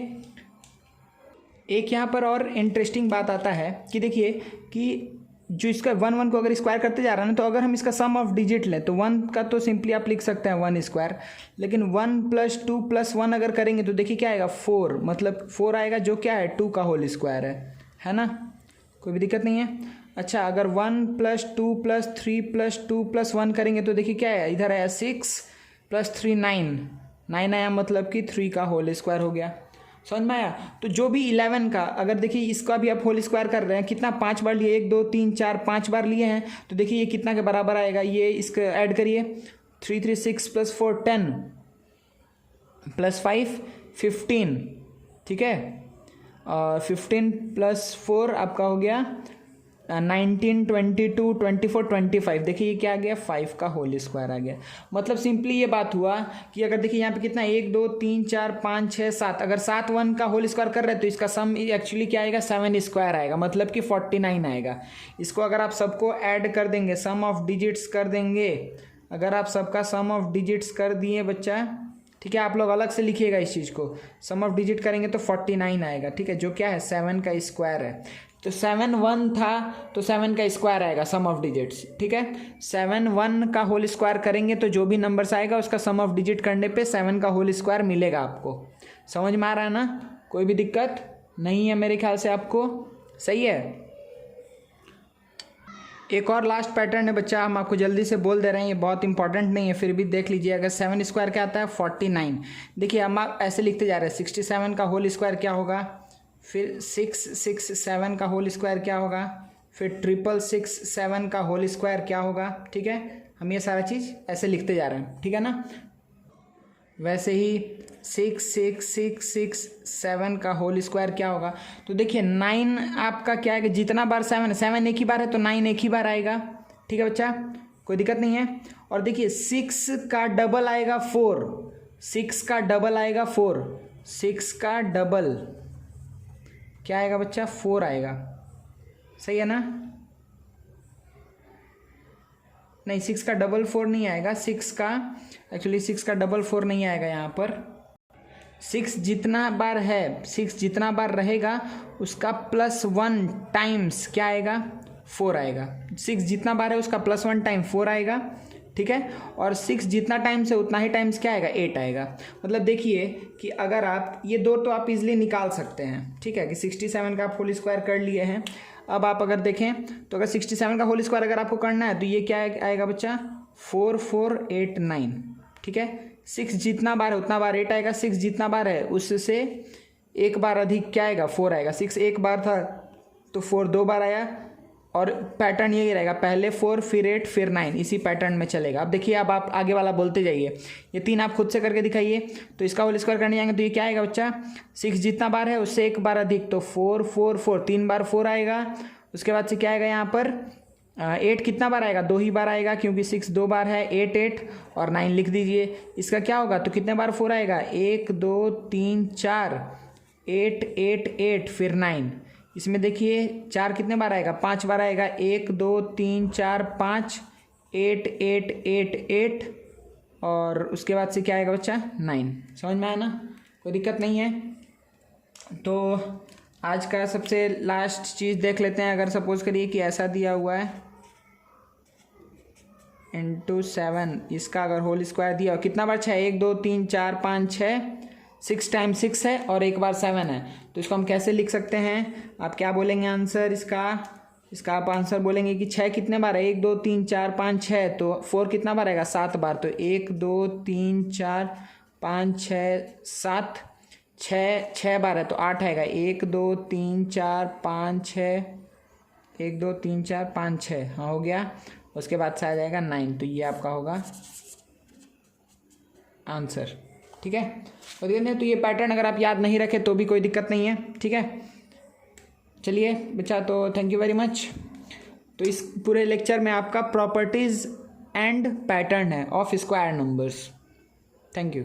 एक यहाँ पर और इंटरेस्टिंग बात आता है कि देखिए कि जो इसका 1 को अगर स्क्वायर करते जा रहा है ना, तो अगर हम इसका सम ऑफ डिजिट लें तो 1 का तो सिंपली आप लिख सकते हैं 1 स्क्वायर, लेकिन 1 + 2 + 1 अगर करेंगे तो देखिए क्या आएगा, 4, मतलब 4 आएगा, जो क्या है 2 का होल स्क्वायर है ना, कोई भी दिक्कत नहीं है। अच्छा, अगर 1 + 2 + 3 + 2 + 1 करेंगे तो देखिए क्या है, इधर आया 6 + 3 9 आया, मतलब कि 3 का होल स्क्वायर हो गया। समझ में आया। तो जो भी 11 का, अगर देखिए इसका भी आप होल स्क्वायर कर रहे हैं, कितना 5 बार लिए, 1 2 3 4 5 बार लिए हैं, तो देखिए ये कितना के बराबर आएगा, ये इसका ऐड करिए, 3 3 6 + 4 10 + 5 15, ठीक है, और 15 + 4 आपका हो गया 19 22 24 25, देखिए ये क्या आ गया, 5 का होल स्क्वायर आ गया। मतलब सिंपली ये बात हुआ कि अगर देखिए यहाँ पे कितना 1 2 3 4 5 6 7, अगर 7 1 का होल स्क्वायर कर रहे हैं तो इसका सम एक्चुअली क्या आएगा, 7 स्क्वायर आएगा, मतलब कि 49 आएगा। इसको अगर आप सबको ऐड कर देंगे, सम ऑफ डिजिट्स कर देंगे, अगर आप सबका सम ऑफ डिजिट्स कर दिए बच्चा, ठीक है, आप लोग अलग से लिखिएगा इस चीज़ को, सम ऑफ डिजिट करेंगे तो 49 आएगा, ठीक है, जो क्या है 7 का स्क्वायर है। तो 7 1 था तो 7 का स्क्वायर आएगा सम ऑफ डिजिट्स, ठीक है, 7 1 का होल स्क्वायर करेंगे तो जो भी नंबर्स आएगा उसका सम ऑफ डिजिट करने पे 7 का होल स्क्वायर मिलेगा आपको। समझ में आ रहा है ना, कोई भी दिक्कत नहीं है मेरे ख्याल से आपको, सही है। एक और लास्ट पैटर्न है बच्चा, हम आपको जल्दी से बोल दे रहे हैं, ये बहुत इंपॉर्टेंट नहीं है, फिर भी देख लीजिए। अगर 7 स्क्वायर क्या आता है 49, देखिए हम आप ऐसे लिखते जा रहे हैं, 67 का होल स्क्वायर क्या होगा, फिर 667 का होल स्क्वायर क्या होगा, फिर 667 का होल स्क्वायर क्या होगा, ठीक है, हम ये सारा चीज़ ऐसे लिखते जा रहे हैं, ठीक है ना। वैसे ही 66667 का होल स्क्वायर क्या होगा, तो देखिए 9 आपका क्या है, जितना बार 7 एक ही बार है तो 9 एक ही बार आएगा, ठीक है बच्चा, कोई दिक्कत नहीं है। और देखिए 6 का डबल आएगा 4, 6 का डबल आएगा 4, 6 का डबल क्या आएगा बच्चा, 4 आएगा, सही है ना। नहीं, 6 का डबल 4 नहीं आएगा, 6 का एक्चुअली 6 का डबल 4 नहीं आएगा यहाँ पर। 6 जितना बार है, 6 जितना बार रहेगा उसका +1 टाइम्स क्या आएगा, 4 आएगा। 6 जितना बार है उसका +1 टाइम 4 आएगा, ठीक है, और 6 जितना टाइम्स है उतना ही टाइम्स क्या आएगा, 8 आएगा। मतलब देखिए कि अगर आप ये दो तो आप इजीली निकाल सकते हैं, ठीक है, कि 67 का आप होल स्क्वायर कर लिए हैं। अब आप अगर देखें तो अगर 67 का होल स्क्वायर अगर आपको करना है तो ये क्या आएगा बच्चा, 4489, ठीक है, 6 जितना बार है उतना बार 8 आएगा, 6 जितना बार है उससे एक बार अधिक क्या आएगा, 4 आएगा। 6 एक बार था तो 4 2 बार आया, और पैटर्न यही रहेगा, पहले 4 फिर 8 फिर 9, इसी पैटर्न में चलेगा। अब देखिए, अब आप आगे वाला बोलते जाइए, ये 3 आप खुद से करके दिखाइए। तो इसका होल स्क्वायर करने जाएंगे तो ये क्या आएगा बच्चा, 6 जितना बार है उससे एक बार अधिक, तो 4 4 4 3 बार 4 आएगा। उसके बाद से क्या आएगा यहाँ पर, 8 कितना बार आएगा, 2 ही बार आएगा, क्योंकि 6 2 बार है, 8 8 और 9 लिख दीजिए। इसका क्या होगा, तो कितने बार 4 आएगा, 1 2 3 4, 8 8 8 फिर 9। इसमें देखिए 4 कितने बार आएगा, 5 बार आएगा, 1 2 3 4 5, 8 8 8 8, और उसके बाद से क्या आएगा बच्चा, 9। समझ में आया ना, कोई दिक्कत नहीं है। तो आज का सबसे लास्ट चीज़ देख लेते हैं। अगर सपोज करिए कि ऐसा दिया हुआ है इंटू 7, इसका अगर होल स्क्वायर दिया हो, कितना बार 6, 1 2 3 4 5 6, 6 टाइम्स 6 है और एक बार 7 है। तो इसको हम कैसे लिख सकते हैं? आप क्या बोलेंगे आंसर इसका आप आंसर बोलेंगे कि 6 कितने बार है, 1 2 3 4 5 6, तो 4 कितना बार आएगा, 7 बार। तो 1 2 3 4 5 6 7, 6 बार है तो 8 आएगा। 1 2 3 4 5 6, 1 2 3 4 5 6, हाँ हो गया। उसके बाद से आ जाएगा 9, तो ये आपका होगा आंसर। ठीक है, तो ये पैटर्न अगर आप याद नहीं रखें तो भी कोई दिक्कत नहीं है। ठीक है, चलिए बच्चा, तो थैंक यू वेरी मच। तो इस पूरे लेक्चर में आपका प्रॉपर्टीज़ एंड पैटर्न है of square numbers. Thank you.